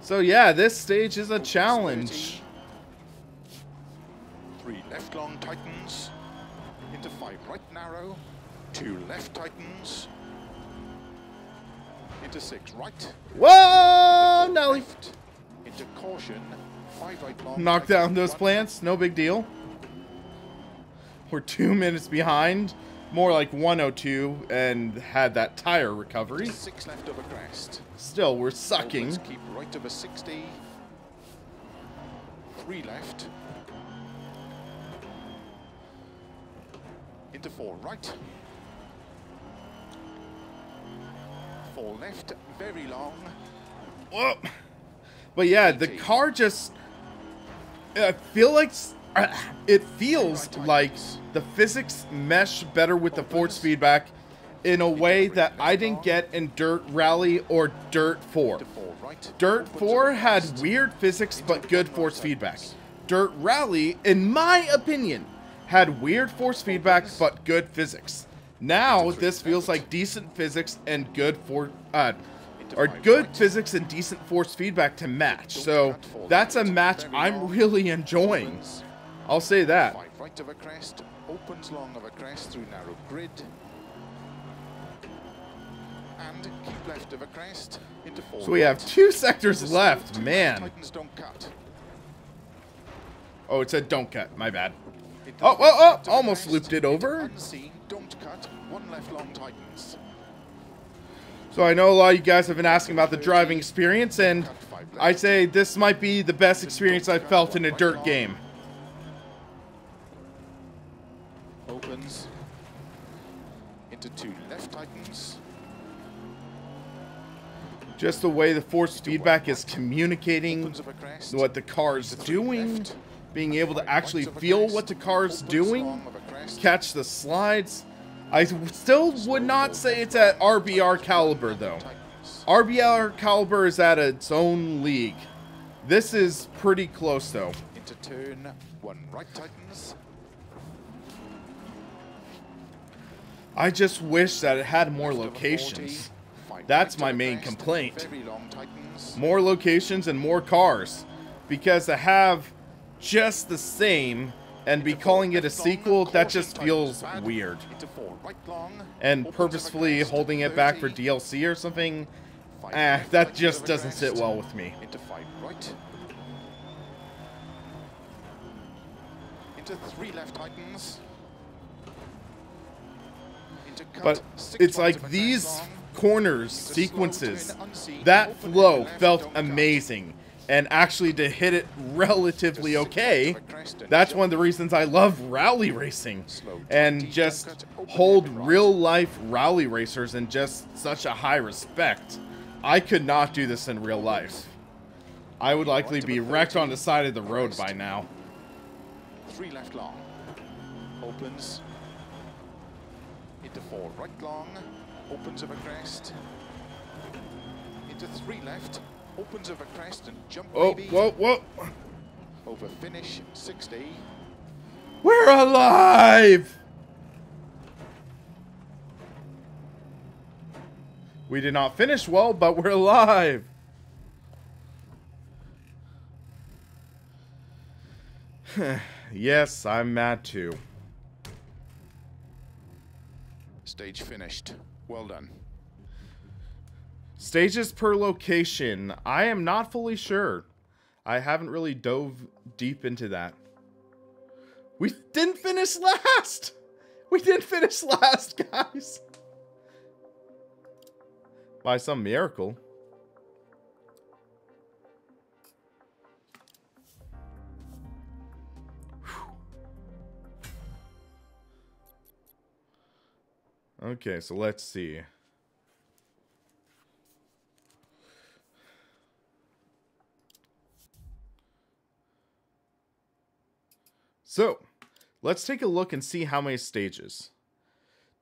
So yeah, this stage is a challenge. 3 left long, tightens. Into 5 right narrow. 2 left, tightens. Into 6 right. Whoa, Nelly. Left. Into caution. 5 right long. Knock down tightens, those 1 plants, no big deal. We're 2 minutes behind. More like 102 and had that tire recovery. 6 left over crest. Still, we're sucking. Opens, keep right over 60. 3 left. Into 4 right. 4 left, very long. Whoa. But yeah, the car just... I feel like... It feels like the physics mesh better with the force feedback in a way that I didn't get in Dirt Rally or Dirt 4. Dirt 4 had weird physics but good force feedback. Dirt Rally, in my opinion, had weird force feedback but good physics. Now this feels like decent physics and good physics and decent force feedback to match. So that's a match I'm really enjoying. I'll say that. 5 right of a crest, opens long of a crest through narrow grid. And keep left of a crest into 4. So we have 2 sectors left, man. Tightens, don't cut. Oh, it said don't cut, my bad. Oh, almost looped it over. Unseen, don't cut, 1 left long, tightens. So I know a lot of you guys have been asking about the driving experience, and I say this might be the best experience I've felt in a dirt game. Opens into 2 left, tightens. Just the way the force feedback is communicating what the car's doing, being able to actually feel what the car's doing, catch the slides. I still would not say it's at RBR caliber though. RBR caliber is at its own league. This is pretty close though. Into turn 1 right, tightens. I just wish that it had more locations. That's my main complaint. More locations and more cars. Because to have just the same and be calling it a sequel, that just feels weird. And purposefully holding it back for DLC or something, that just doesn't sit well with me. Into 5 right. Into 3 left, tightens. But it's like these corners, sequences, that flow felt amazing. And actually to hit it relatively okay, that's one of the reasons I love rally racing. And just hold real life rally racers in just such a high respect. I could not do this in real life. I would likely be wrecked on the side of the road by now. 3 left long. Opens. Into 4 right long. Opens of a crest. Into 3 left. Opens of a crest and jump. Oh, baby. whoa. Over finish 60. We're alive! We did not finish well, but we're alive. Yes, I'm mad too. Stage finished. Well done. Stages per location. I am not fully sure. I haven't really dove deep into that. We didn't finish last! We didn't finish last, guys! By some miracle. Okay, so let's see. So, let's take a look and see how many stages.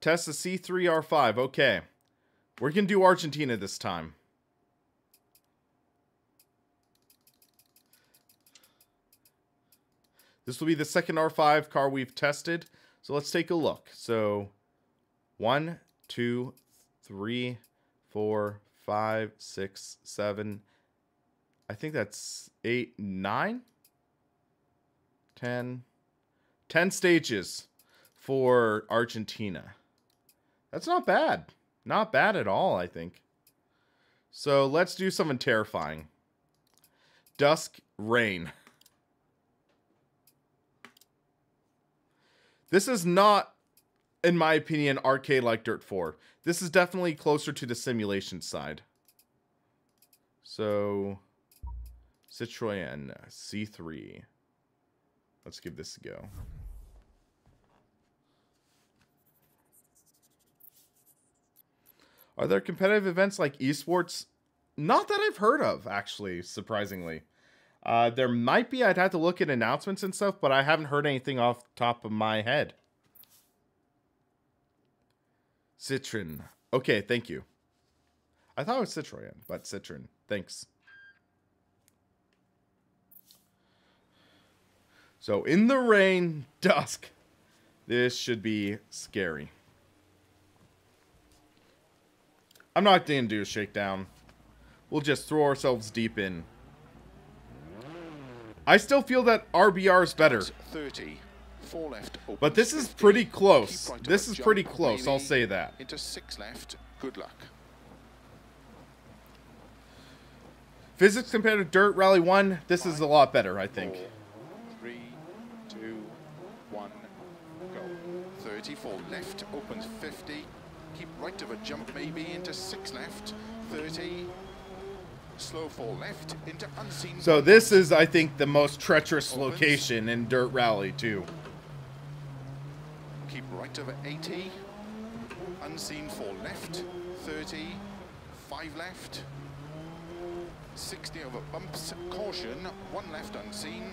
Test the C3R5. Okay. We're going to do Argentina this time. This will be the second R5 car we've tested. So let's take a look. So, 1, 2, 3, 4, 5, 6, 7. I think that's 8, 9, 10. 10 stages for Argentina. That's not bad. Not bad at all, I think. So let's do something terrifying. Dusk Rain. This is not, in my opinion, arcade like Dirt 4. This is definitely closer to the simulation side. So, Citroën C3. Let's give this a go. Are there competitive events like esports? Not that I've heard of, actually, surprisingly. There might be. I'd have to look at announcements and stuff, but I haven't heard anything off the top of my head. Citroën. Okay, thank you. I thought it was Citroën, but Citroën. Thanks. So, in the rain, dusk. This should be scary. I'm not going to do a shakedown. We'll just throw ourselves deep in. I still feel that RBR is better. 30, 4 left, but this is pretty close. This is pretty close, I'll say that. Into 6 left. Good luck. Physics compared to Dirt Rally 1, this is a lot better, I think. 4, 3, 2, 1, go. 30, 4 left, opens 50. Keep right of a jump, maybe into 6 left. 30. Slow 4 left into unseen. So this is, I think, the most treacherous location in Dirt Rally 2. Keep right over 80. Unseen 4 left. 30. 5 left. 60 over bumps. Caution. 1 left unseen.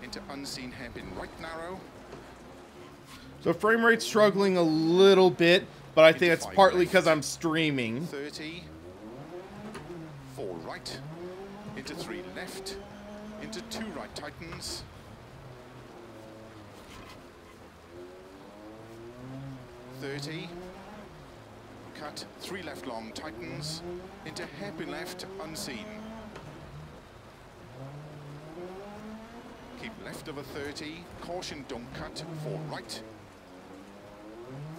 Into unseen hairpin right narrow. So frame rate's struggling a little bit, but I think it's partly because I'm streaming. 30. 4 right. Into 3 left. Into 2 right tightens. Cut 3 left long tightens. Into hairpin left unseen. Keep left over 30. Caution, don't cut. 4 right.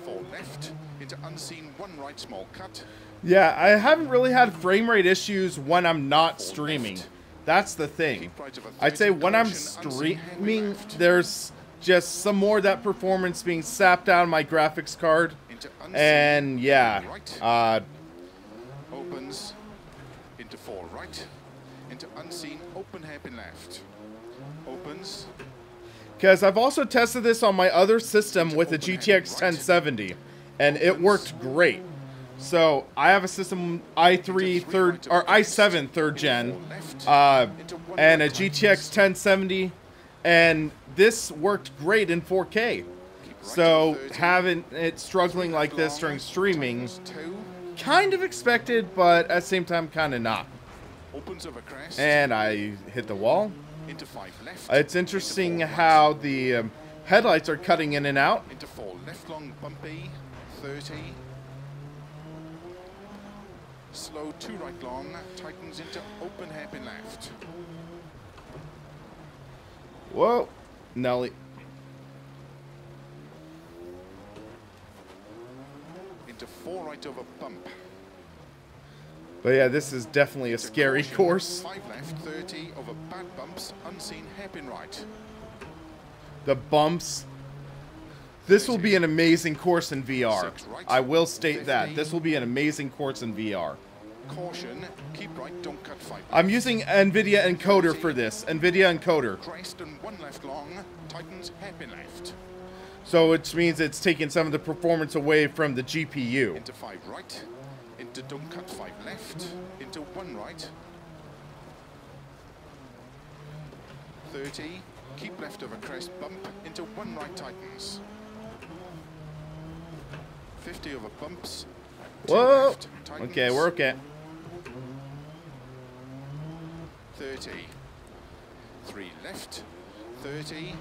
4 left, into unseen 1 right small cut. Yeah, I haven't really had frame rate issues when I'm not streaming. That's the thing. I'd say when I'm streaming, there's just some more of that performance being sapped out of my graphics card. And yeah, opens into 4 right, into unseen open hairpin left. Opens. Because I've also tested this on my other system with the GTX 1070, and it worked great. So I have a system i7 3rd gen, and a GTX 1070, and this worked great in 4K. So having it struggling like this during streaming, kind of expected, but at the same time, kind of not. And I hit the wall. Into 5 left. It's interesting how the headlights are cutting in and out. Into 4 left long bumpy. 30. Slow 2 right long, tightens into open hairpin left. Whoa, Nelly. Into 4 right over bump. But yeah, this is definitely a scary course. 5 left, 30 over bad bumps, unseen hairpin right. The bumps. This will be an amazing course in VR. Right, I will state 50. that. This will be an amazing course in VR. Caution, keep right, don't cut 5 left. I'm using NVIDIA encoder for this. NVIDIA encoder. Crest and 1 left long, tightens hairpin left. So which means it's taking some of the performance away from the GPU. Into 5 right, into don't cut 5 left, into 1 right. 30, keep left over crest, bump, into 1 right tightens. 50 over bumps. Whoa! Left, tightens. Okay, we're okay. 30. 3 left, 30.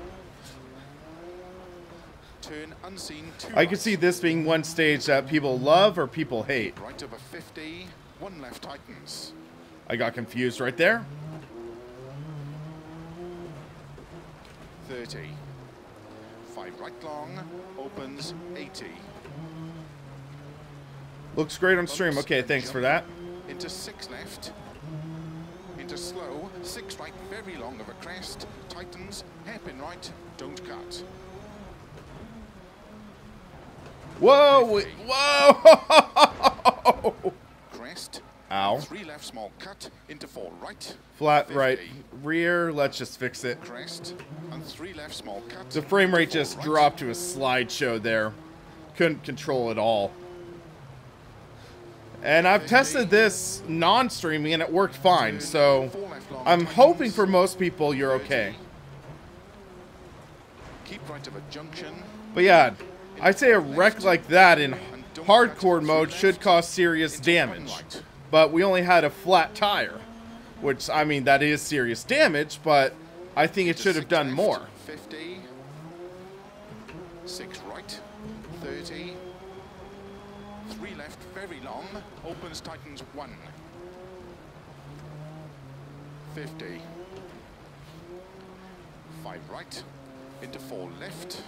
Turn unseen 2 I could see this being one stage that people love or people hate. Right over 50, 1 left tightens. I got confused right there. 30. 5 right long, opens 80. Looks great on stream. Okay, thanks for that. Into 6 left. Into slow, 6 right, very long of a crest. Tightens, hairpin right, don't cut. Whoa! 50. Whoa! Crest. Ow. 3 left, small cut. Into 4 right. Flat 50. right. Rear. Let's just fix it. Crest. And 3 left, small cut. The frame rate Into 4 just right. dropped to a slideshow there. Couldn't control it all. And I've tested this non-streaming and it worked fine, so 4 left long, I'm tightens. hoping for most people you're okay. 30. Keep right of a junction. But yeah, I'd say a wreck like that in hardcore mode should cause serious damage. But we only had a flat tire, which, I mean, that is serious damage, but I think it should have done more. 50. 6 right. 30. 3 left, very long. Opens, tightens 1. 50. 5 right. Into 4 left.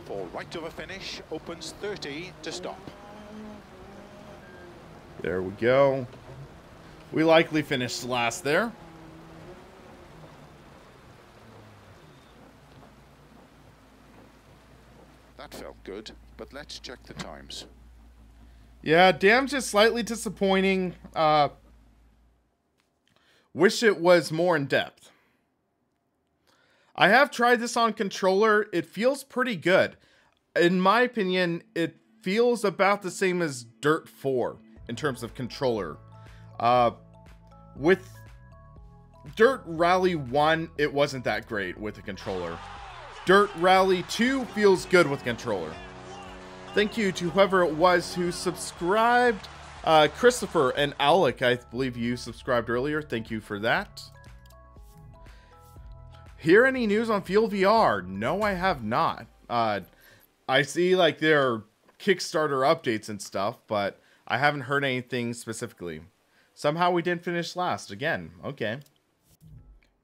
4 right over finish. Opens 30 to stop. There we go. We likely finished last there. That felt good, but let's check the times. Yeah, dam's just slightly disappointing. Wish it was more in depth. I have tried this on controller. It feels pretty good. In my opinion, it feels about the same as Dirt 4 in terms of controller. With Dirt Rally 1, it wasn't that great with the controller. Dirt Rally 2 feels good with controller. Thank you to whoever it was who subscribed. Christopher and Alec, I believe you subscribed earlier. Thank you for that. Hear any news on Fuel VR? No, I have not. I see like their Kickstarter updates and stuff, but I haven't heard anything specifically. Somehow we didn't finish last again. Okay.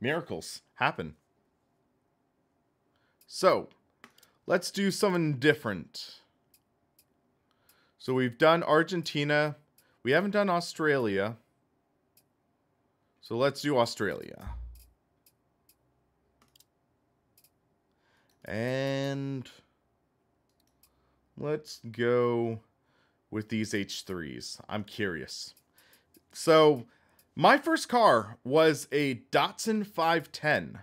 Miracles happen. So, let's do something different. So we've done Argentina. We haven't done Australia. So let's do Australia. And let's go with these H3s. I'm curious. So my first car was a Datsun 510,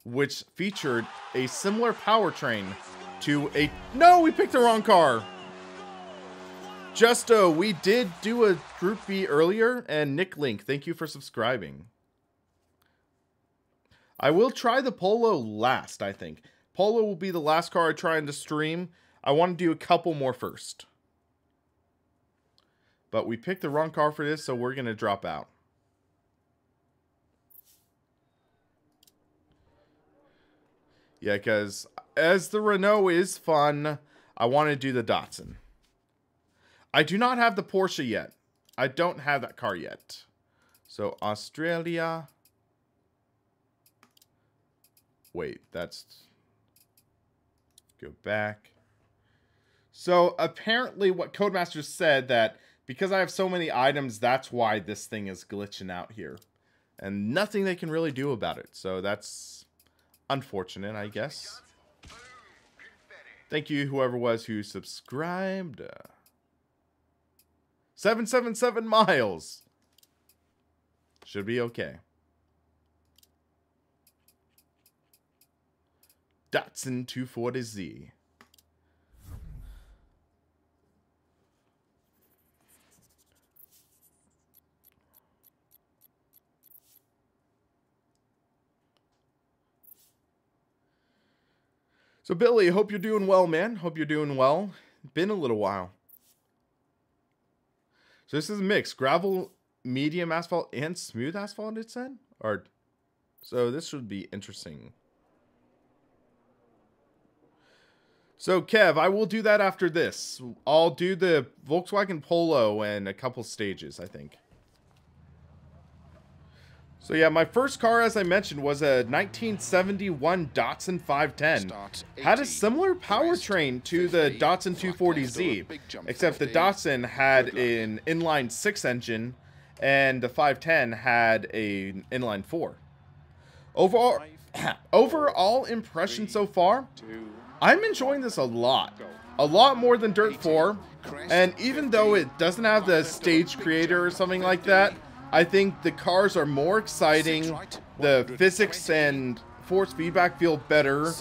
which featured a similar powertrain to a... No, we picked the wrong car. Justo, we did do a Group B earlier, and Nick Link, thank you for subscribing. I will try the Polo last, I think. Polo will be the last car I try in the stream. I want to do a couple more first. But we picked the wrong car for this, so we're going to drop out. Yeah, because as the Renault is fun, I want to do the Datsun. I do not have the Porsche yet. I don't have that car yet. So, Australia. Wait, that's... Go back. So, apparently what Codemasters said that because I have so many items, that's why this thing is glitching out here. And nothing they can really do about it. So, that's unfortunate, I guess. Thank you, whoever was who subscribed. 777 miles. Should be okay. Datsun 240Z. So, Billy, hope you're doing well, man. Hope you're doing well. Been a little while. So, this is a mix. Gravel, medium asphalt, and smooth asphalt, it said? So, this should be interesting. So, Kev, I will do that after this. I'll do the Volkswagen Polo and a couple stages, I think. So yeah, my first car, as I mentioned, was a 1971 Datsun 510. Had a similar powertrain to the Datsun 240Z, except the Datsun had an inline 6 engine, and the 510 had an inline 4. Overall impression so far, I'm enjoying this a lot more than Dirt 4, and even though it doesn't have the stage creator or something like that, I think the cars are more exciting, the physics and force feedback feel better.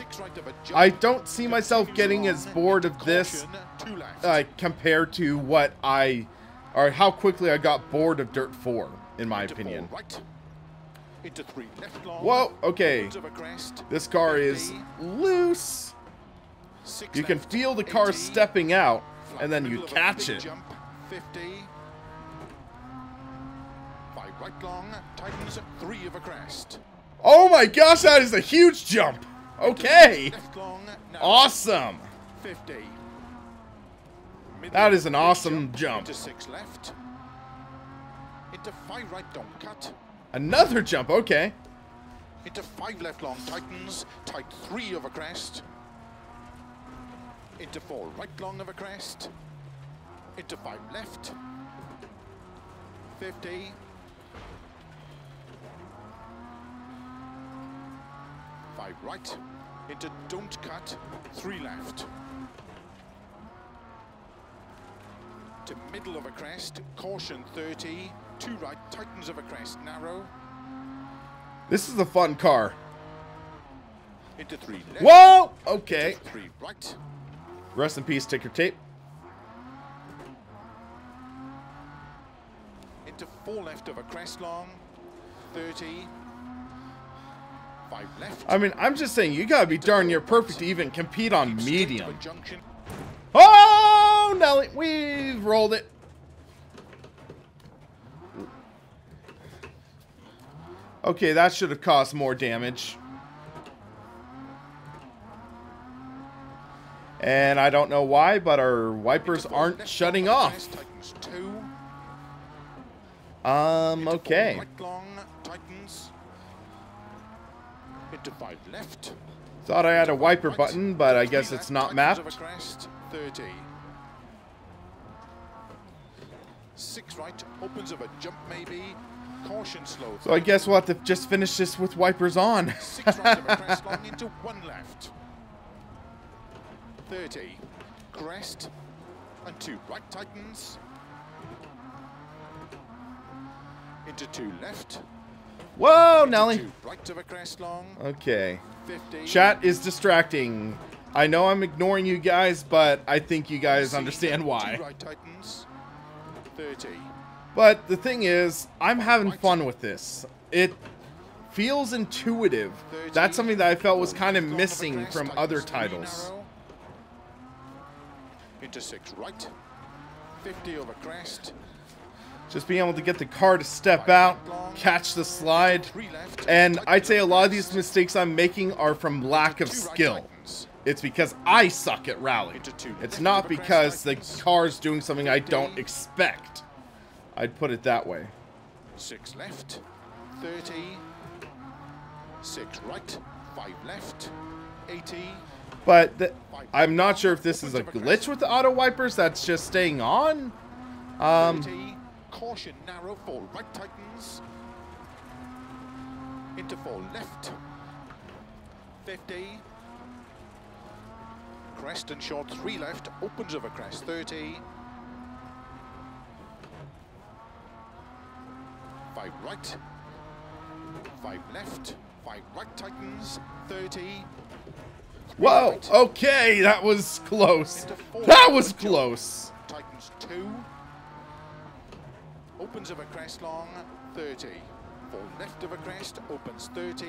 I don't see myself getting as bored of this compared to how quickly I got bored of Dirt 4, in my opinion. Whoa, okay. This car is loose. You can feel the car stepping out, and then you catch it. Right long, tightens 3 of a crest. Oh my gosh, that is a huge jump. Okay. Awesome. 50. That is an awesome jump. Into 6 left. Into 5 right, don't cut. Another jump, okay. Into 5 left long, tightens, tight 3 of a crest. Into 4 right long of a crest. Into 5 left. 50. 5 right, into don't cut, 3 left. To middle of a crest, caution 30, 2 right, tightens of a crest, narrow. This is a fun car. Into 3 left. Whoa! Okay. 3 right. Rest in peace, ticker tape. Into 4 left of a crest long, 30. 5 left. I mean, I'm just saying, you gotta be darn near perfect to even compete on medium. Oh, Nelly, we've rolled it. Okay, that should have caused more damage. And I don't know why, but our wipers aren't shutting off. Okay. Into 5 left. Thought I had a wiper button, but I guess it's not mapped. 30. 6 right, opens of a jump maybe. Caution slow. So I guess we'll have to just finish this with wipers on. 6 right of a crest long into 1 left. 30. Crest. And 2 right tightens. Into 2 left. Whoa, Nelly. 2 right of a crest long. Okay. 50. Chat is distracting. I know I'm ignoring you guys, but I think you guys understand why. 2 right tightens. 30. But the thing is, I'm having fun with this. It feels intuitive. That's something that I felt was kind of missing from other titles. Into 6 right. 50 over crest. Just being able to get the car to step out, catch the slide. And I'd say a lot of these mistakes I'm making are from lack of skill. It's because I suck at rally. It's not because the car's doing something I don't expect. I'd put it that way. 6 left, 30, 6 right, 5 left, 80. But I'm not sure if this is a glitch with the auto wipers that's just staying on. 30, caution, narrow, fall right tightens. Into fall left. 50. Crest and short 3 left, opens over crest 30. 5 right. 5 left. 5 right tightens. 30. Whoa, okay, that was close. That was close. Tightens 2. Opens over crest long, 30. Fall left of a crest, opens 30.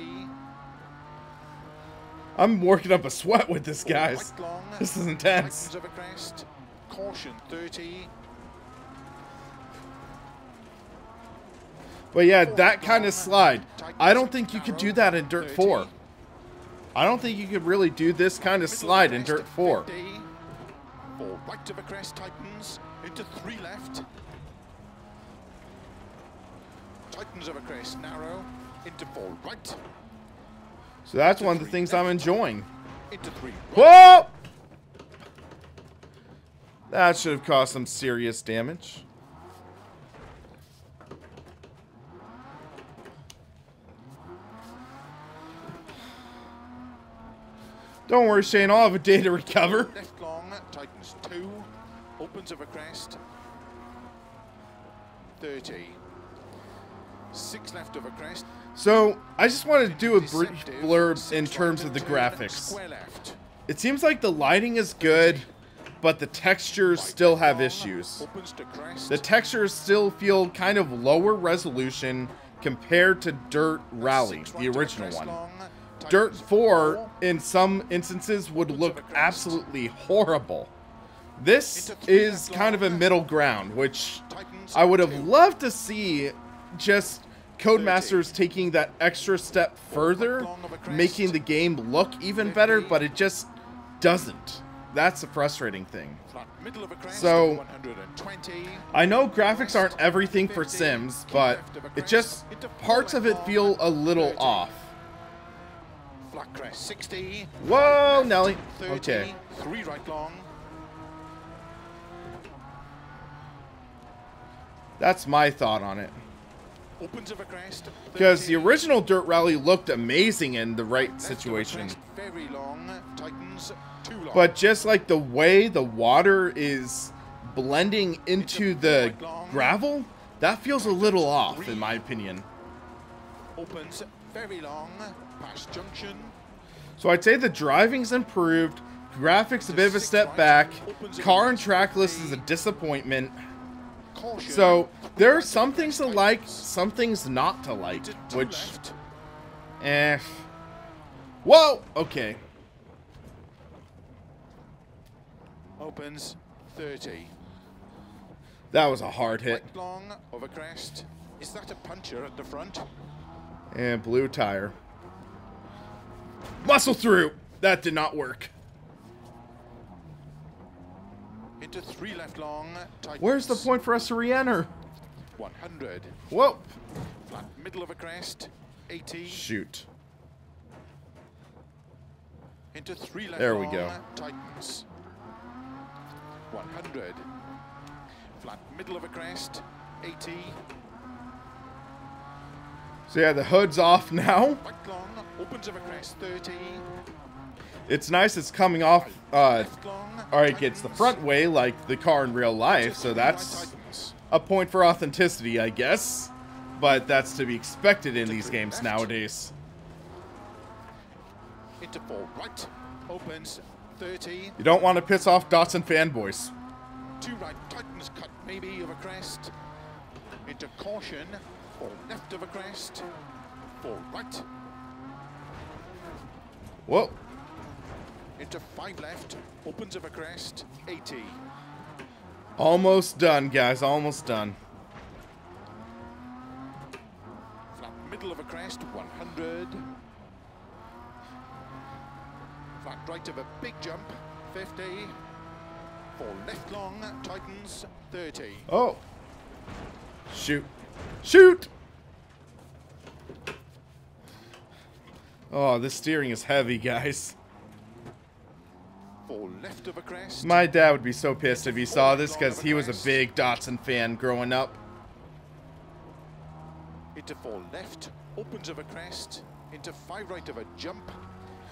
I'm working up a sweat with this, guys. Right long, This is intense. tightens over crest, caution 30. But yeah, that kind of slide, I don't think you could do that in Dirt 4. I don't think you could really do this kind of slide in Dirt 4. 50. Fall right of a crest, tightens, into 3 left. Tightens over crest, narrow, into 4 right. So that's one of the things I'm enjoying. Into 3 right. Whoa! That should have caused some serious damage. Don't worry, Shane, I'll have a day to recover. Left long, tightens 2, opens over crest, 30. 6 left over crest. So, I just wanted to do a brief blurb in terms of the graphics. It seems like the lighting is good, but the textures still have issues. The textures still feel kind of lower resolution compared to Dirt Rally, the original one. Dirt 4, in some instances, would look absolutely horrible. This is kind of a middle ground, which I would have loved to see just Codemasters taking that extra step further, making the game look even better, but it just doesn't. That's the frustrating thing. So, I know graphics aren't everything for Sims, but it just, parts of it feel a little off. Flat crest 60. Whoa, Nelly. 30, Okay. 3 right long. That's my thought on it. Opens of a crest. Because the original Dirt Rally looked amazing in the right situation. Very long, tightens, too long. But just like the way the water is blending into the gravel, that feels a little off, in my opinion. Opens very long, past junction. So I'd say the driving's improved, graphics a bit of a step back, car and track list is a disappointment. So there are some things to like, some things not to like, which, whoa, okay. Opens 30. That was a hard hit. Right long, over crest. Is that a puncher at the front? And blue tire. Muscle through. That did not work. Into 3 left long. Tightens. Where's the point for us to re-enter? 100. Whoa. Flat middle of a crest. 80. Shoot. Into 3 left There we long, go. Tightens. 100. Flat middle of a crest. 80. So yeah, the hood's off now. Right long. Opens of a crest. 30. It's nice it's coming off, Left long. alright, it's the front way like the car in real life, so that's a point for authenticity, I guess. But that's to be expected in these games nowadays. Into 4 right. Opens 30. You don't want to piss off Dotson fanboys. 2 right. Tightens cut maybe of a crest. Into caution. 4 left of a crest. 4 right. Whoa. Into 5 left. Opens of a crest. 80. Almost done, guys. Almost done. right of a big jump, 50. 4 left long, tightens, 30. Oh. Shoot. Shoot! Oh, this steering is heavy, guys. 4 left of a crest. My dad would be so pissed if he saw this because he was a big Datsun fan growing up. Into 4 left, opens of a crest, into 5 right of a jump,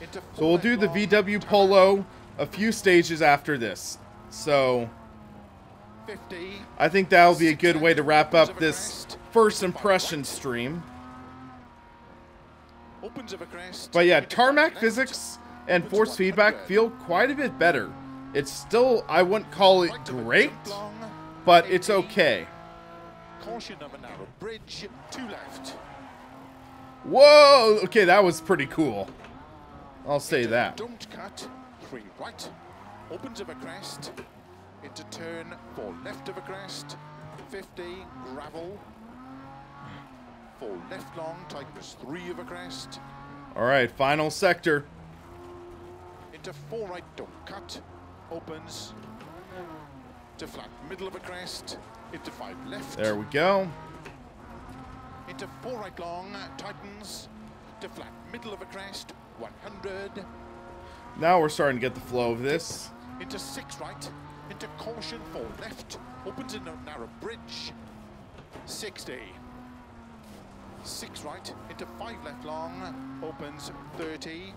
into 4 So we'll do the VW Polo a few stages after this. So 50. I think that'll be a good way to wrap up this first impression stream. Opens of a crest. But yeah, tarmac physics and force feedback feel quite a bit better. It's still, I wouldn't call it great, but it's okay. Caution of a narrow bridge, 2 left. Whoa! Okay, that was pretty cool. I'll say that. Don't cut, 3 right. Opens of a crest. Into turn, 4 left of a crest. 50, gravel. 4 left long, tightens 3 of a crest. Alright, final sector. Into 4 right, don't cut. Opens. To flat middle of a crest. Into 5 left. There we go. Into 4 right long, tightens. To flat middle of a crest. 100. Now we're starting to get the flow of this. Into 6 right. Into caution, 4 left. Opens in a narrow bridge. 60. 6 right. Into 5 left long. Opens 30.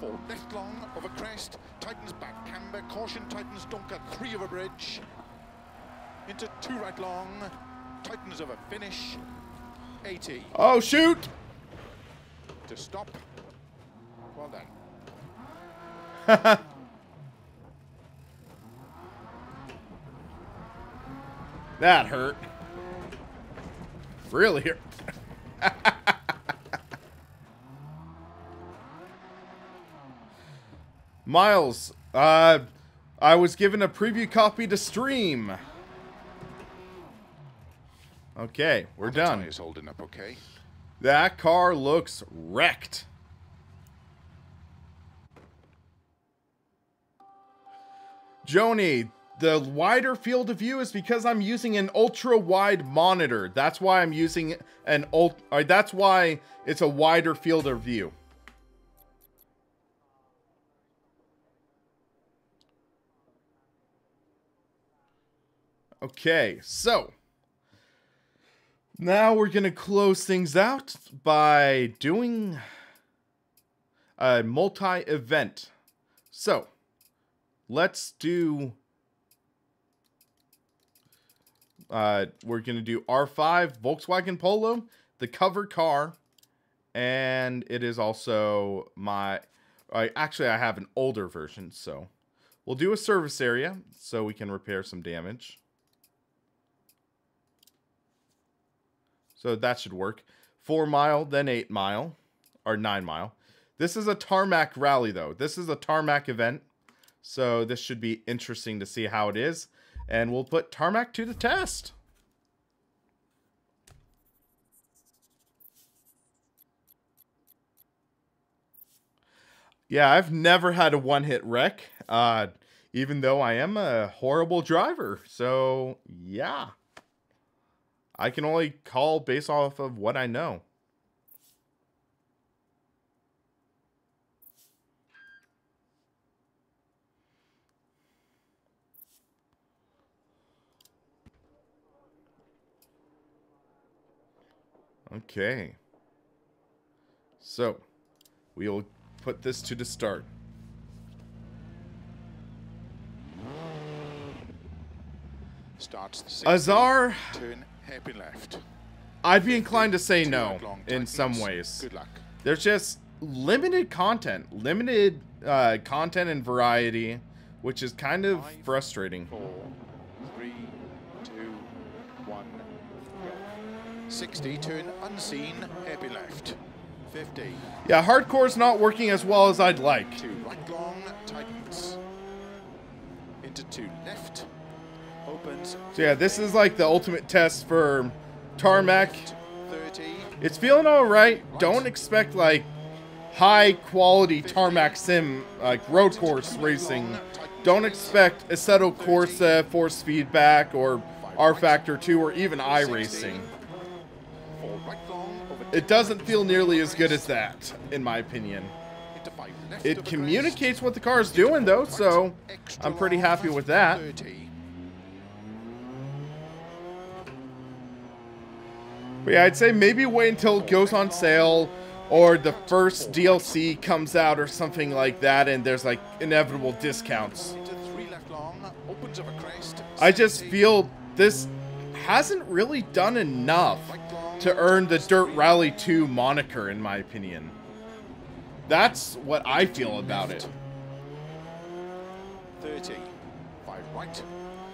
4 left long of a crest. Tightens back camber. Caution, tightens, don't cut 3 of a bridge. Into 2 right long. Tightens of a finish. 80. Oh, shoot! To stop. Well done. That hurt. Really hurt. Miles, I was given a preview copy to stream. Okay, we're done. Is holding up okay. That car looks wrecked. Joni, the wider field of view is because I'm using an ultra-wide monitor. That's why I'm using an that's why it's a wider field of view. Okay, so now we're gonna close things out by doing a multi-event. So let's do we're gonna do R5 Volkswagen Polo, the cover car, and it is also my actually I have an older version, so we'll do a service area so we can repair some damage. So that should work. 4 mile, then 8 mile, or 9 mile. This is a tarmac rally, though. This is a tarmac event. So this should be interesting to see how it is. And we'll put tarmac to the test. Yeah, I've never had a one-hit wreck, even though I am a horrible driver. So, yeah. I can only call based off of what I know. Okay. So, we'll put this to the start. Starts the 60, Azar, turn hairpin left. I'd be inclined to say 2 no right long, in tightens. some ways. Good luck. There's just limited content, content and variety, which is kind of 5, frustrating. 4, 3, 2, 1, go. 60, turn unseen, hairpin left. 50. Yeah, hardcore's not working as well as I'd like. 2 right long, tightens. Into 2 left, opens. So yeah, this is like the ultimate test for tarmac. 30. It's feeling all right. Don't expect like high quality tarmac sim, like road course racing. Don't expect Assetto Corsa, force feedback, or R Factor 2, or even iRacing. It doesn't feel nearly as good as that, in my opinion. It communicates what the car is doing, though, so I'm pretty happy with that. But yeah, I'd say maybe wait until it goes on sale, or the first DLC comes out or something like that, and there's like inevitable discounts. I just feel this hasn't really done enough to earn the Dirt Rally 2 moniker, in my opinion. That's what I feel about it. 30, 5 right,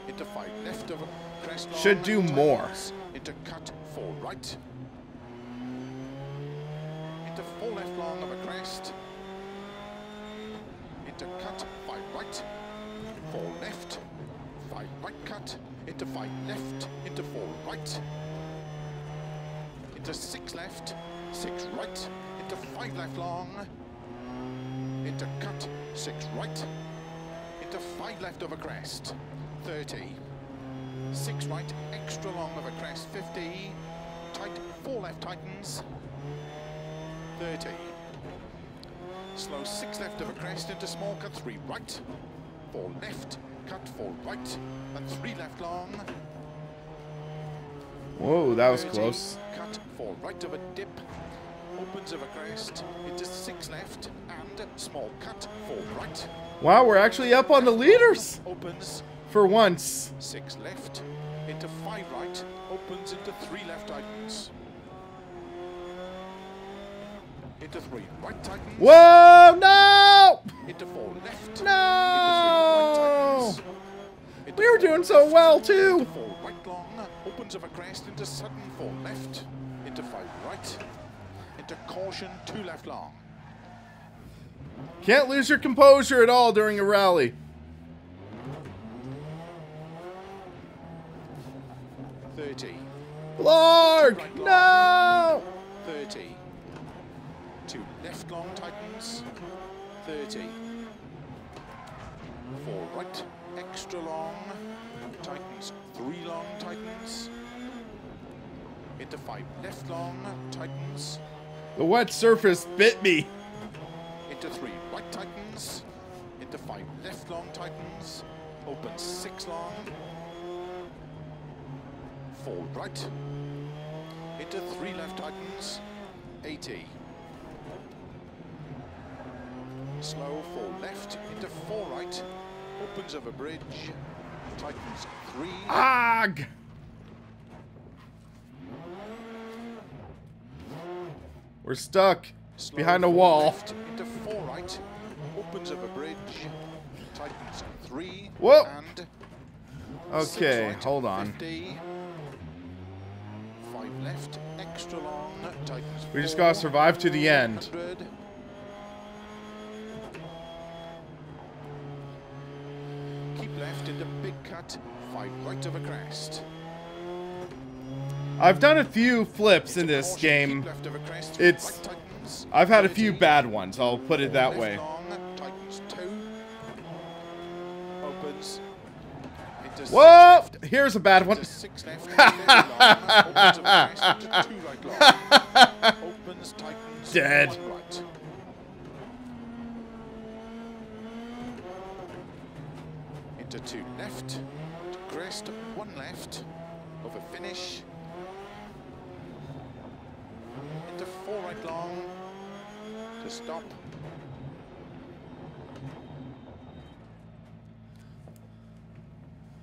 into 5 left of a crest. Should do more. Into cut 4 right. Into 4 left long of a crest. Into cut 5 right. 4 left. 5 right cut. Into 5 left. Into 4 right. Into 6 left. 6 right. Into 5 left long. Into cut 6 right. Into 5 left of a crest. 30. 6 right, extra long of a crest, 50. Tight, 4 left tightens. 30. Slow 6 left of a crest into small cut, 3 right. 4 left, cut 4 right, and 3 left long. Whoa, that was 30, close. Cut 4 right of a dip. Opens of a crest into 6 left and small cut 4 right. Wow, we're actually up on the leaders Opens. for once. 6 left, into 5 right, opens into 3 left tightens. Into 3 right tightens. Whoa, no! Into 4 left. No! Into 3 right tightens. We were doing so well, too. Into 4 right long, opens of a crest into sudden 4 left. Into 5 right. Into caution 2 left long. Can't lose your composure at all during a rally. 30. Clark, Right long. no! 30. 2 left long tightens. 30. 4 right, extra long. Tightens. 3 long tightens. Into 5 left long tightens. The wet surface bit me. Into 3 right tightens. Into 5 left long tightens. Opens 6 long. 4 right. Into 3 left tightens. 80. Slow 4 left. Into 4 right. Opens of a bridge. Tightens 3. Ag! We're stuck Slow behind a 4 wall. Left into 4 right. Opens of a bridge. Tightens 3. Whoa. And Okay, 6 right, hold on. 50. 5 left. Extra long. Tightens We just 4, gotta survive to the end. 100. Keep left into big cut. 5 right of a crest. I've done a few flips in Into this caution, game. keep left of a crest, It's- right tightens, I've had a few 30. bad ones, I'll put it that Left way. long, tightens 2. Opens. Into 6 Whoa! left, Here's a bad one. into 6 left, very long, opens of a crest, into 2 right long. Opens, tightens, Dead. 1 right. Into 2 left, to crest, 1 left, of a finish. Into 4 right long, to stop.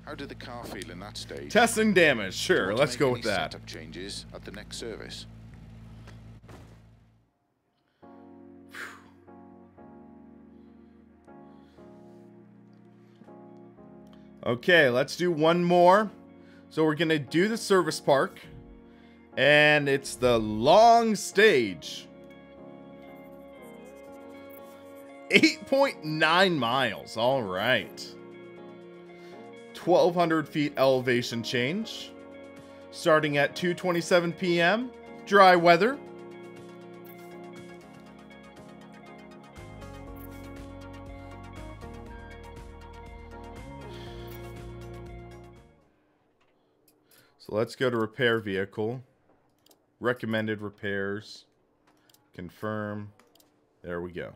How did the car feel in that stage? Testing damage, Do you sure, want to let's make go any with that. Setup changes at the next service. Okay, let's do one more. So we're gonna do the service park. And it's the long stage. 8.9 miles, all right. 1,200 feet elevation change. Starting at 2:27 p.m. Dry weather. So let's go to repair vehicle. Recommended repairs. Confirm. There we go.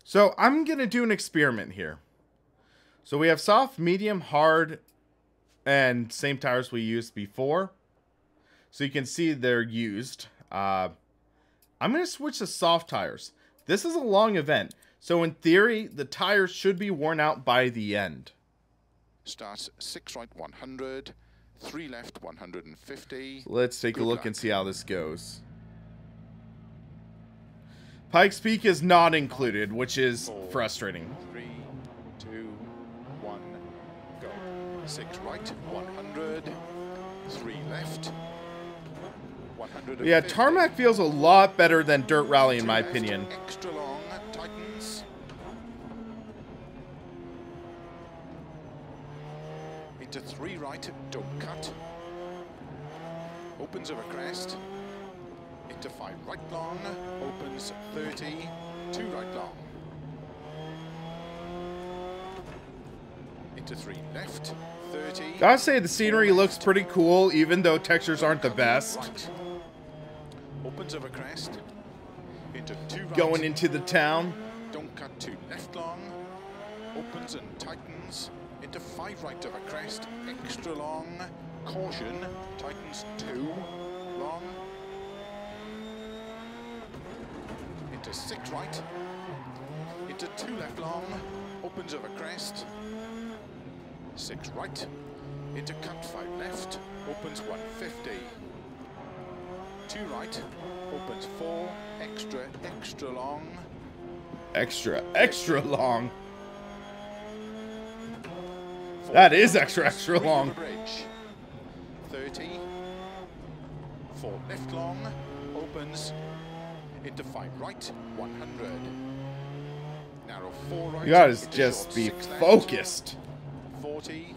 So I'm going to do an experiment here. So we have soft, medium, hard, and same tires we used before. So you can see they're used. I'm going to switch to soft tires. This is a long event. So in theory, the tires should be worn out by the end. Starts 6 right 100, 3 left 150. So let's take a look and see how this goes. Pikes Peak is not included, which is frustrating. 3, 2, 1, go. 6 right 100, 3 left 150. Yeah, tarmac feels a lot better than dirt rally in my opinion. Extra long, tightens. Into 3 right, don't cut. Opens over crest. Into 5 right long, opens 30, 2 right long. Into 3 left, 30. Gotta say the scenery looks pretty cool, even though textures aren't the best. Right. Opens over crest. Into 2 right. Going into the town. Don't cut 2 left long. Opens and tightens. Into 5 right over crest. Extra long. Caution. Tightens 2 long. Into 6 right. Into 2 left long. Opens over crest. 6 right. Into cut 5 left. Opens 150. 2 right. Opens 4. Extra long. Extra long. That is extra long. Bridge. 30. 4 left long. Opens into 5 right. 100. Narrow 4 right. You gotta just be focused. 40.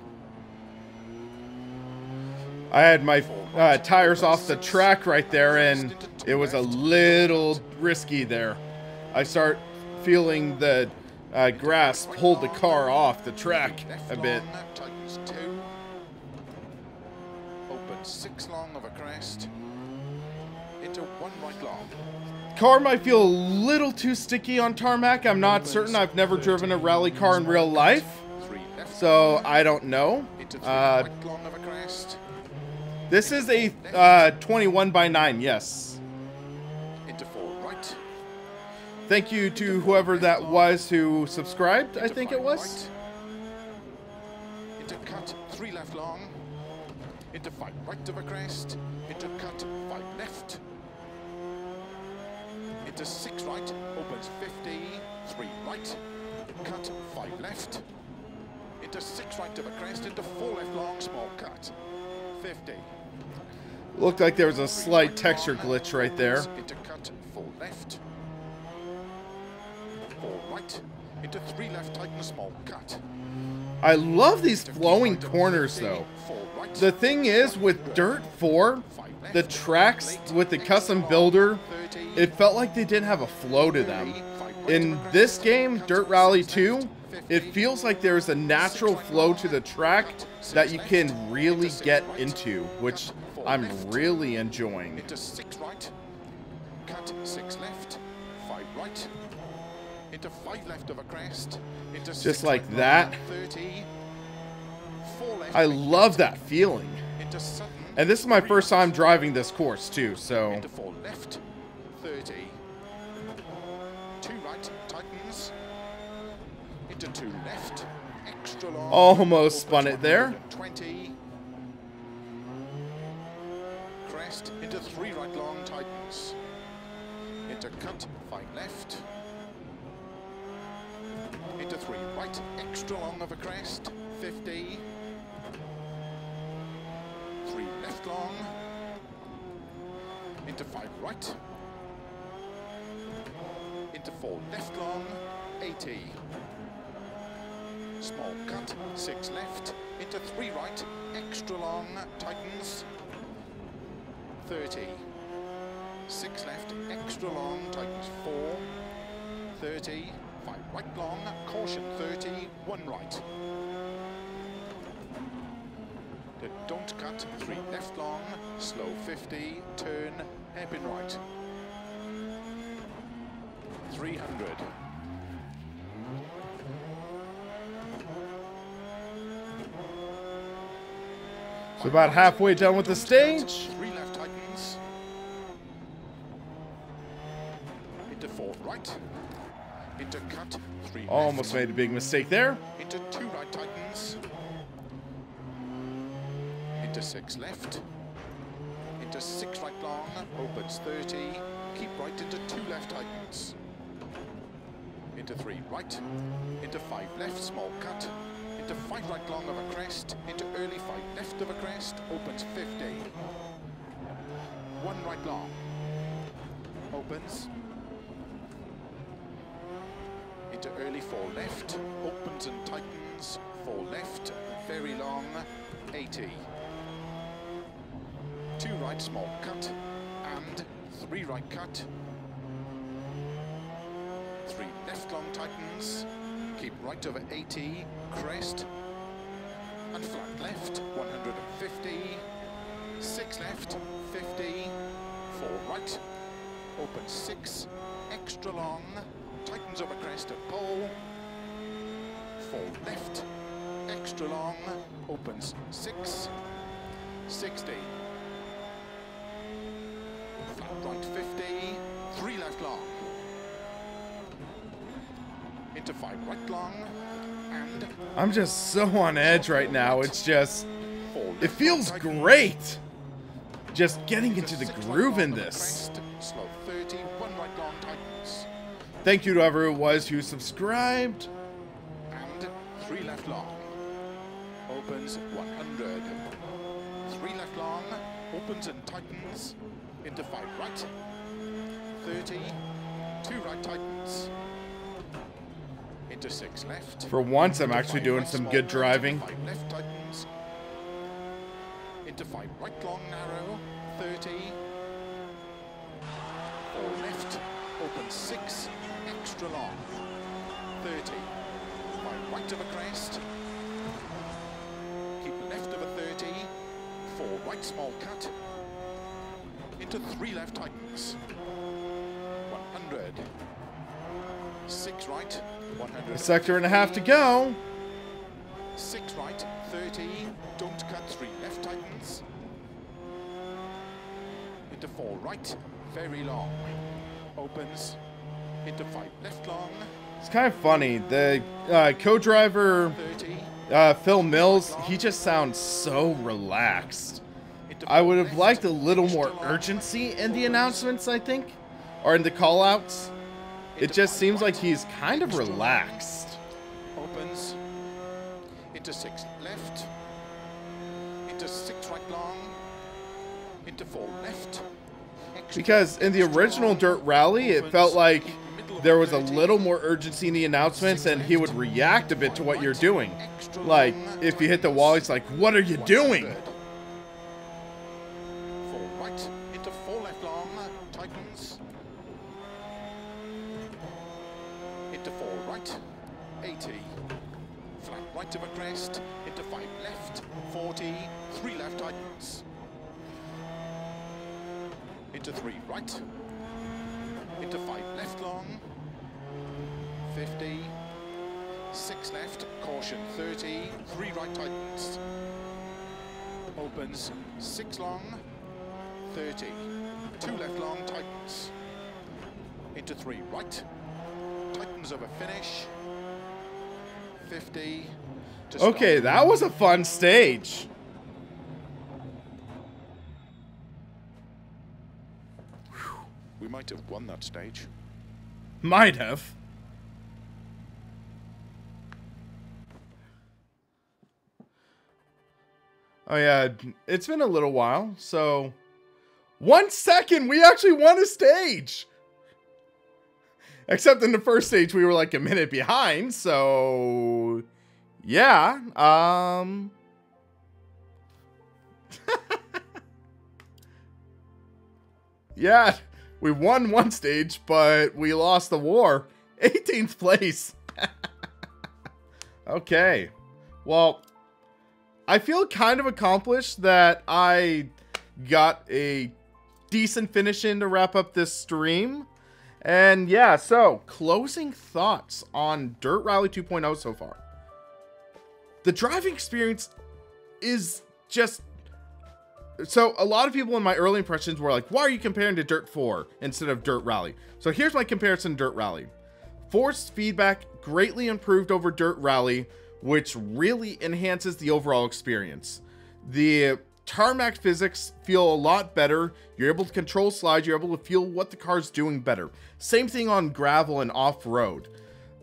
I had my tires off the track right there, and it was a little risky there. I start feeling the grass pull the car off the track a bit. Tightens 2. Opens 6 long over crest. Into 1 right long. Car might feel a little too sticky on tarmac. I'm not certain. I've never driven a rally car in real life, so I don't know. This is a 21/9, yes. Into 4 right. Thank you to whoever that was who subscribed, I think it was. Right. Into cut 3 left long. Into 5 right of a crest. Into cut 5 left. Into 6 right. Opens 50. 3 right. Cut 5 left. Into 6 right of a crest. Into 4 left long. Small cut. 50. Looked like there was a slight texture glitch right there. Into cut 4 left. 4 right. Into 3 left, tighten a small cut. I love these flowing corners though. The thing is, with Dirt 4, the tracks with the custom builder, it felt like they didn't have a flow to them. In this game, Dirt Rally 2, it feels like there's a natural flow to the track that you can really get into, which I'm really enjoying. Into 6 right, cut 6 left, 5 right, into 5 left of a crest, into just like that. 30, 4 left, I love that feeling. into sudden, And this is my first time driving this course too, so into 4 left, 30, 2 right, tightens, into 2 left, extra long, almost spun it there. 20, crest, into 3 right long, tightens, into cut, 5 left, into 3 right, extra long of a crest, 50, 3 left long, into 5 right, into 4 left long, 80, small cut, 6 left, into 3 right, extra long, tightens, 30, 6 left, extra long, tightens 4, 30, 5 right long, caution 30, 1 right. Don't cut, 3 left long, slow 50, turn, hairpin right. 300. So about halfway done with the stage. 3 left tightens. Into 4 right. Into cut, 3 left. Almost made a big mistake there. Into 2 right tightens. Into 6 left. Into 6 right long, opens 30. Keep right into 2 left tightens. Into 3 right. Into 5 left, small cut. Into 5 right long of a crest. Into early 5 left of a crest, opens 50. 1 right long. Opens. Into early 4 left, opens and tightens. 4 left, very long, 80. 2 right, small cut, and 3 right cut. 3 left long tightens, keep right over 80, crest, and flat left, 150, 6 left, 50, 4 right, open 6, extra long, tightens over crest at pole, 4 left, extra long, opens 6, 60. Flat right 50, 3 left long. Into 5 right long, and I'm just so on edge right now. It's just, 4 left it feels long, great. Just getting into the 6 right groove long in of a this. crest, slow 30, 1 right long tightens, Thank you to whoever it was who subscribed. and 3 left long. Opens 100. 3 left long, opens and tightens. Into 5 right, 30, 2 right tightens, into 6 left. For once, I'm into actually 5 doing right, some small good right, driving. 5 left tightens, into 5 right long narrow, 30, 4 left, open 6, extra long, 30, 5 right of a crest, keep left of a 30, 4 right small cut, into 3 left tightens, 100, 6 right, 100. A sector and a half to go. 6 right, 30, don't cut, 3 left tightens, into 4 right, very long, opens, into 5 left long, It's kind of funny. The co-driver, 30, Phil Mills, he just sounds so relaxed. I would have liked a little more urgency in the announcements, I think, or in the call-outs. It just seems like he's kind of relaxed. opens, into 6 left, into 6 right long, into 4 left, extra Because in the original Dirt Rally, it felt like there was a little more urgency in the announcements and he would react a bit to what you're doing. Like, if you hit the wall, he's like, "What are you doing?" 4 right, into 4 left long, tightens, into 4 right, 80, flat right of a crest, into 5 left, 40, 3 left tightens, into 3 right, into 5 left long, 50, 6 left, caution 30, 3 right tightens, opens 6 long, 30, 2 left long tightens, into 3 right, tightens over finish, 50, to Okay, stop. that was a fun stage. We might have won that stage. Might have. Oh yeah, it's been a little while, so 1 second, we actually won a stage. Except in the first stage, we were like a minute behind, so yeah, yeah, we won one stage, but we lost the war. 18th place. Okay. Well, I feel kind of accomplished that I got a decent finish in to wrap up this stream. And yeah, so closing thoughts on Dirt Rally 2.0 so far. The driving experience is just... So a lot of people in my early impressions were like, why are you comparing to Dirt 4 instead of Dirt Rally? So here's my comparison to Dirt Rally. Force feedback greatly improved over Dirt Rally, which really enhances the overall experience. The tarmac physics feel a lot better. You're able to control slides. You're able to feel what the car's doing better. Same thing on gravel and off-road.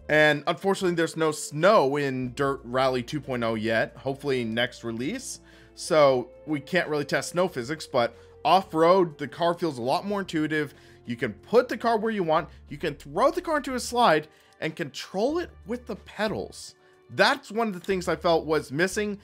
And unfortunately, there's no snow in Dirt Rally 2.0 yet. Hopefully next release. So we can't really test snow physics, but off-road, the car feels a lot more intuitive. You can put the car where you want. You can throw the car into a slide and control it with the pedals. That's one of the things I felt was missing.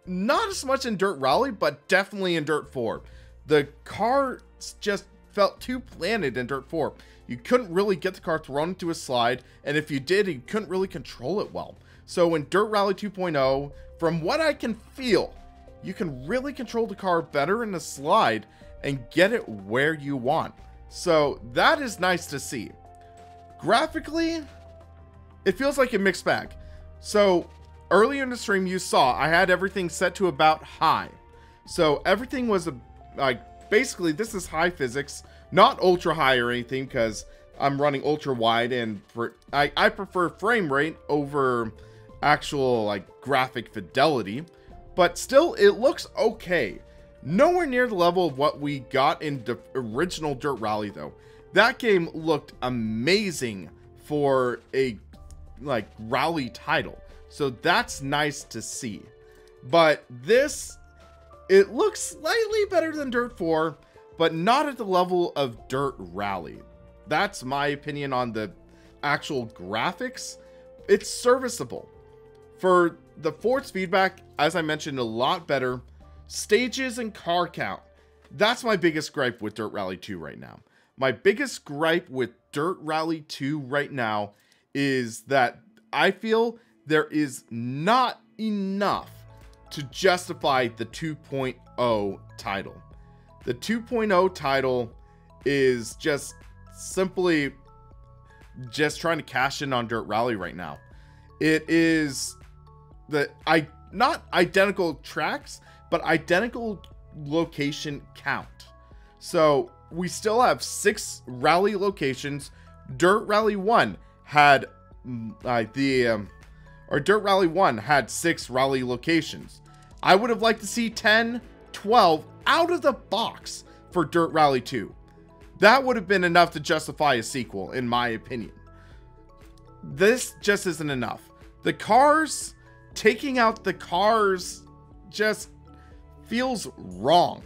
Not as much in Dirt Rally, but definitely in Dirt 4. The car just felt too planted in Dirt 4. You couldn't really get the car thrown into a slide, and if you did, you couldn't really control it well. So in Dirt Rally 2.0, from what I can feel, you can really control the car better in a slide and get it where you want. So that is nice to see. Graphically, it feels like a mixed bag. So earlier in the stream you saw I had everything set to about high. So everything was like, basically this is high physics, not ultra high or anything, because I'm running ultra wide, and I prefer frame rate over actual like graphic fidelity, but still it looks okay. Nowhere near the level of what we got in the original Dirt Rally though. That game looked amazing for a like rally title, so that's nice to see. But this, it looks slightly better than Dirt 4, but not at the level of Dirt Rally. That's my opinion on the actual graphics. It's serviceable. For the force feedback, as I mentioned, a lot better. Stages and car count. That's my biggest gripe with Dirt Rally 2 right now. My biggest gripe with Dirt Rally 2 right now is that I feel there is not enough to justify the 2.0 title. The 2.0 title is just simply just trying to cash in on Dirt Rally right now. It is not identical tracks, but identical location count. So we still have 6 rally locations. Dirt Rally 1 had Dirt Rally 1 had 6 rally locations. I would have liked to see 10, 12 out of the box for Dirt Rally 2. That would have been enough to justify a sequel, in my opinion. This just isn't enough. The cars, taking out the cars just feels wrong.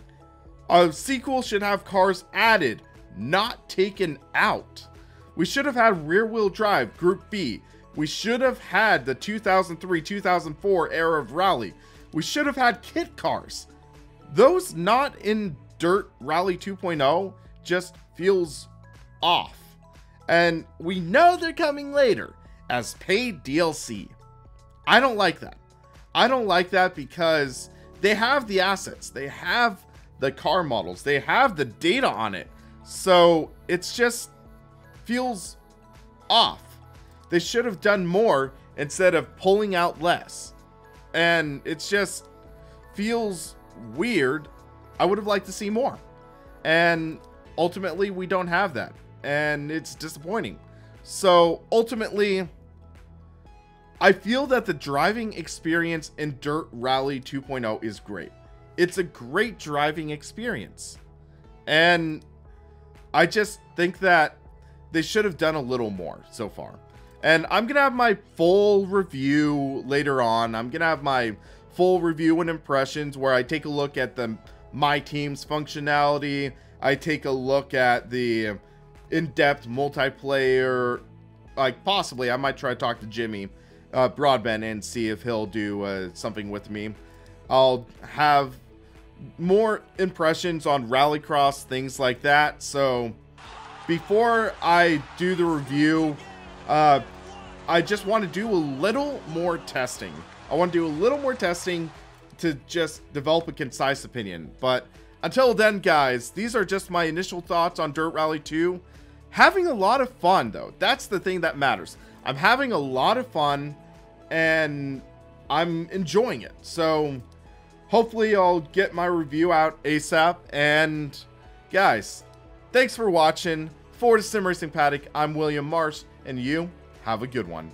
A sequel should have cars added, not taken out. We should have had rear-wheel drive, Group B. We should have had the 2003-2004 era of rally. We should have had kit cars. Those not in Dirt Rally 2.0 just feels off. And we know they're coming later as paid DLC. I don't like that. I don't like that because they have the assets. They have the car models. They have the data on it. So it's just feels off. They should have done more instead of pulling out less. And it's just feels weird. I would have liked to see more. And ultimately, we don't have that. And it's disappointing. So ultimately, I feel that the driving experience in Dirt Rally 2.0 is great. It's a great driving experience. And I just think that they should have done a little more so far. And I'm going to have my full review later on. I'm going to have my full review and impressions where I take a look at my team's functionality. I take a look at the in-depth multiplayer. Like possibly, I might try to talk to Jimmy Broadbent and see if he'll do something with me. I'll have more impressions on Rallycross, things like that. So before I do the review, I just want to do a little more testing. I want to do a little more testing to just develop a concise opinion. But until then, guys, these are just my initial thoughts on Dirt Rally 2. Having a lot of fun, though. That's the thing that matters. I'm having a lot of fun, and I'm enjoying it. So hopefully I'll get my review out ASAP. And guys, thanks for watching. For the SimRacingPaddock, I'm William Marsh, and you have a good one.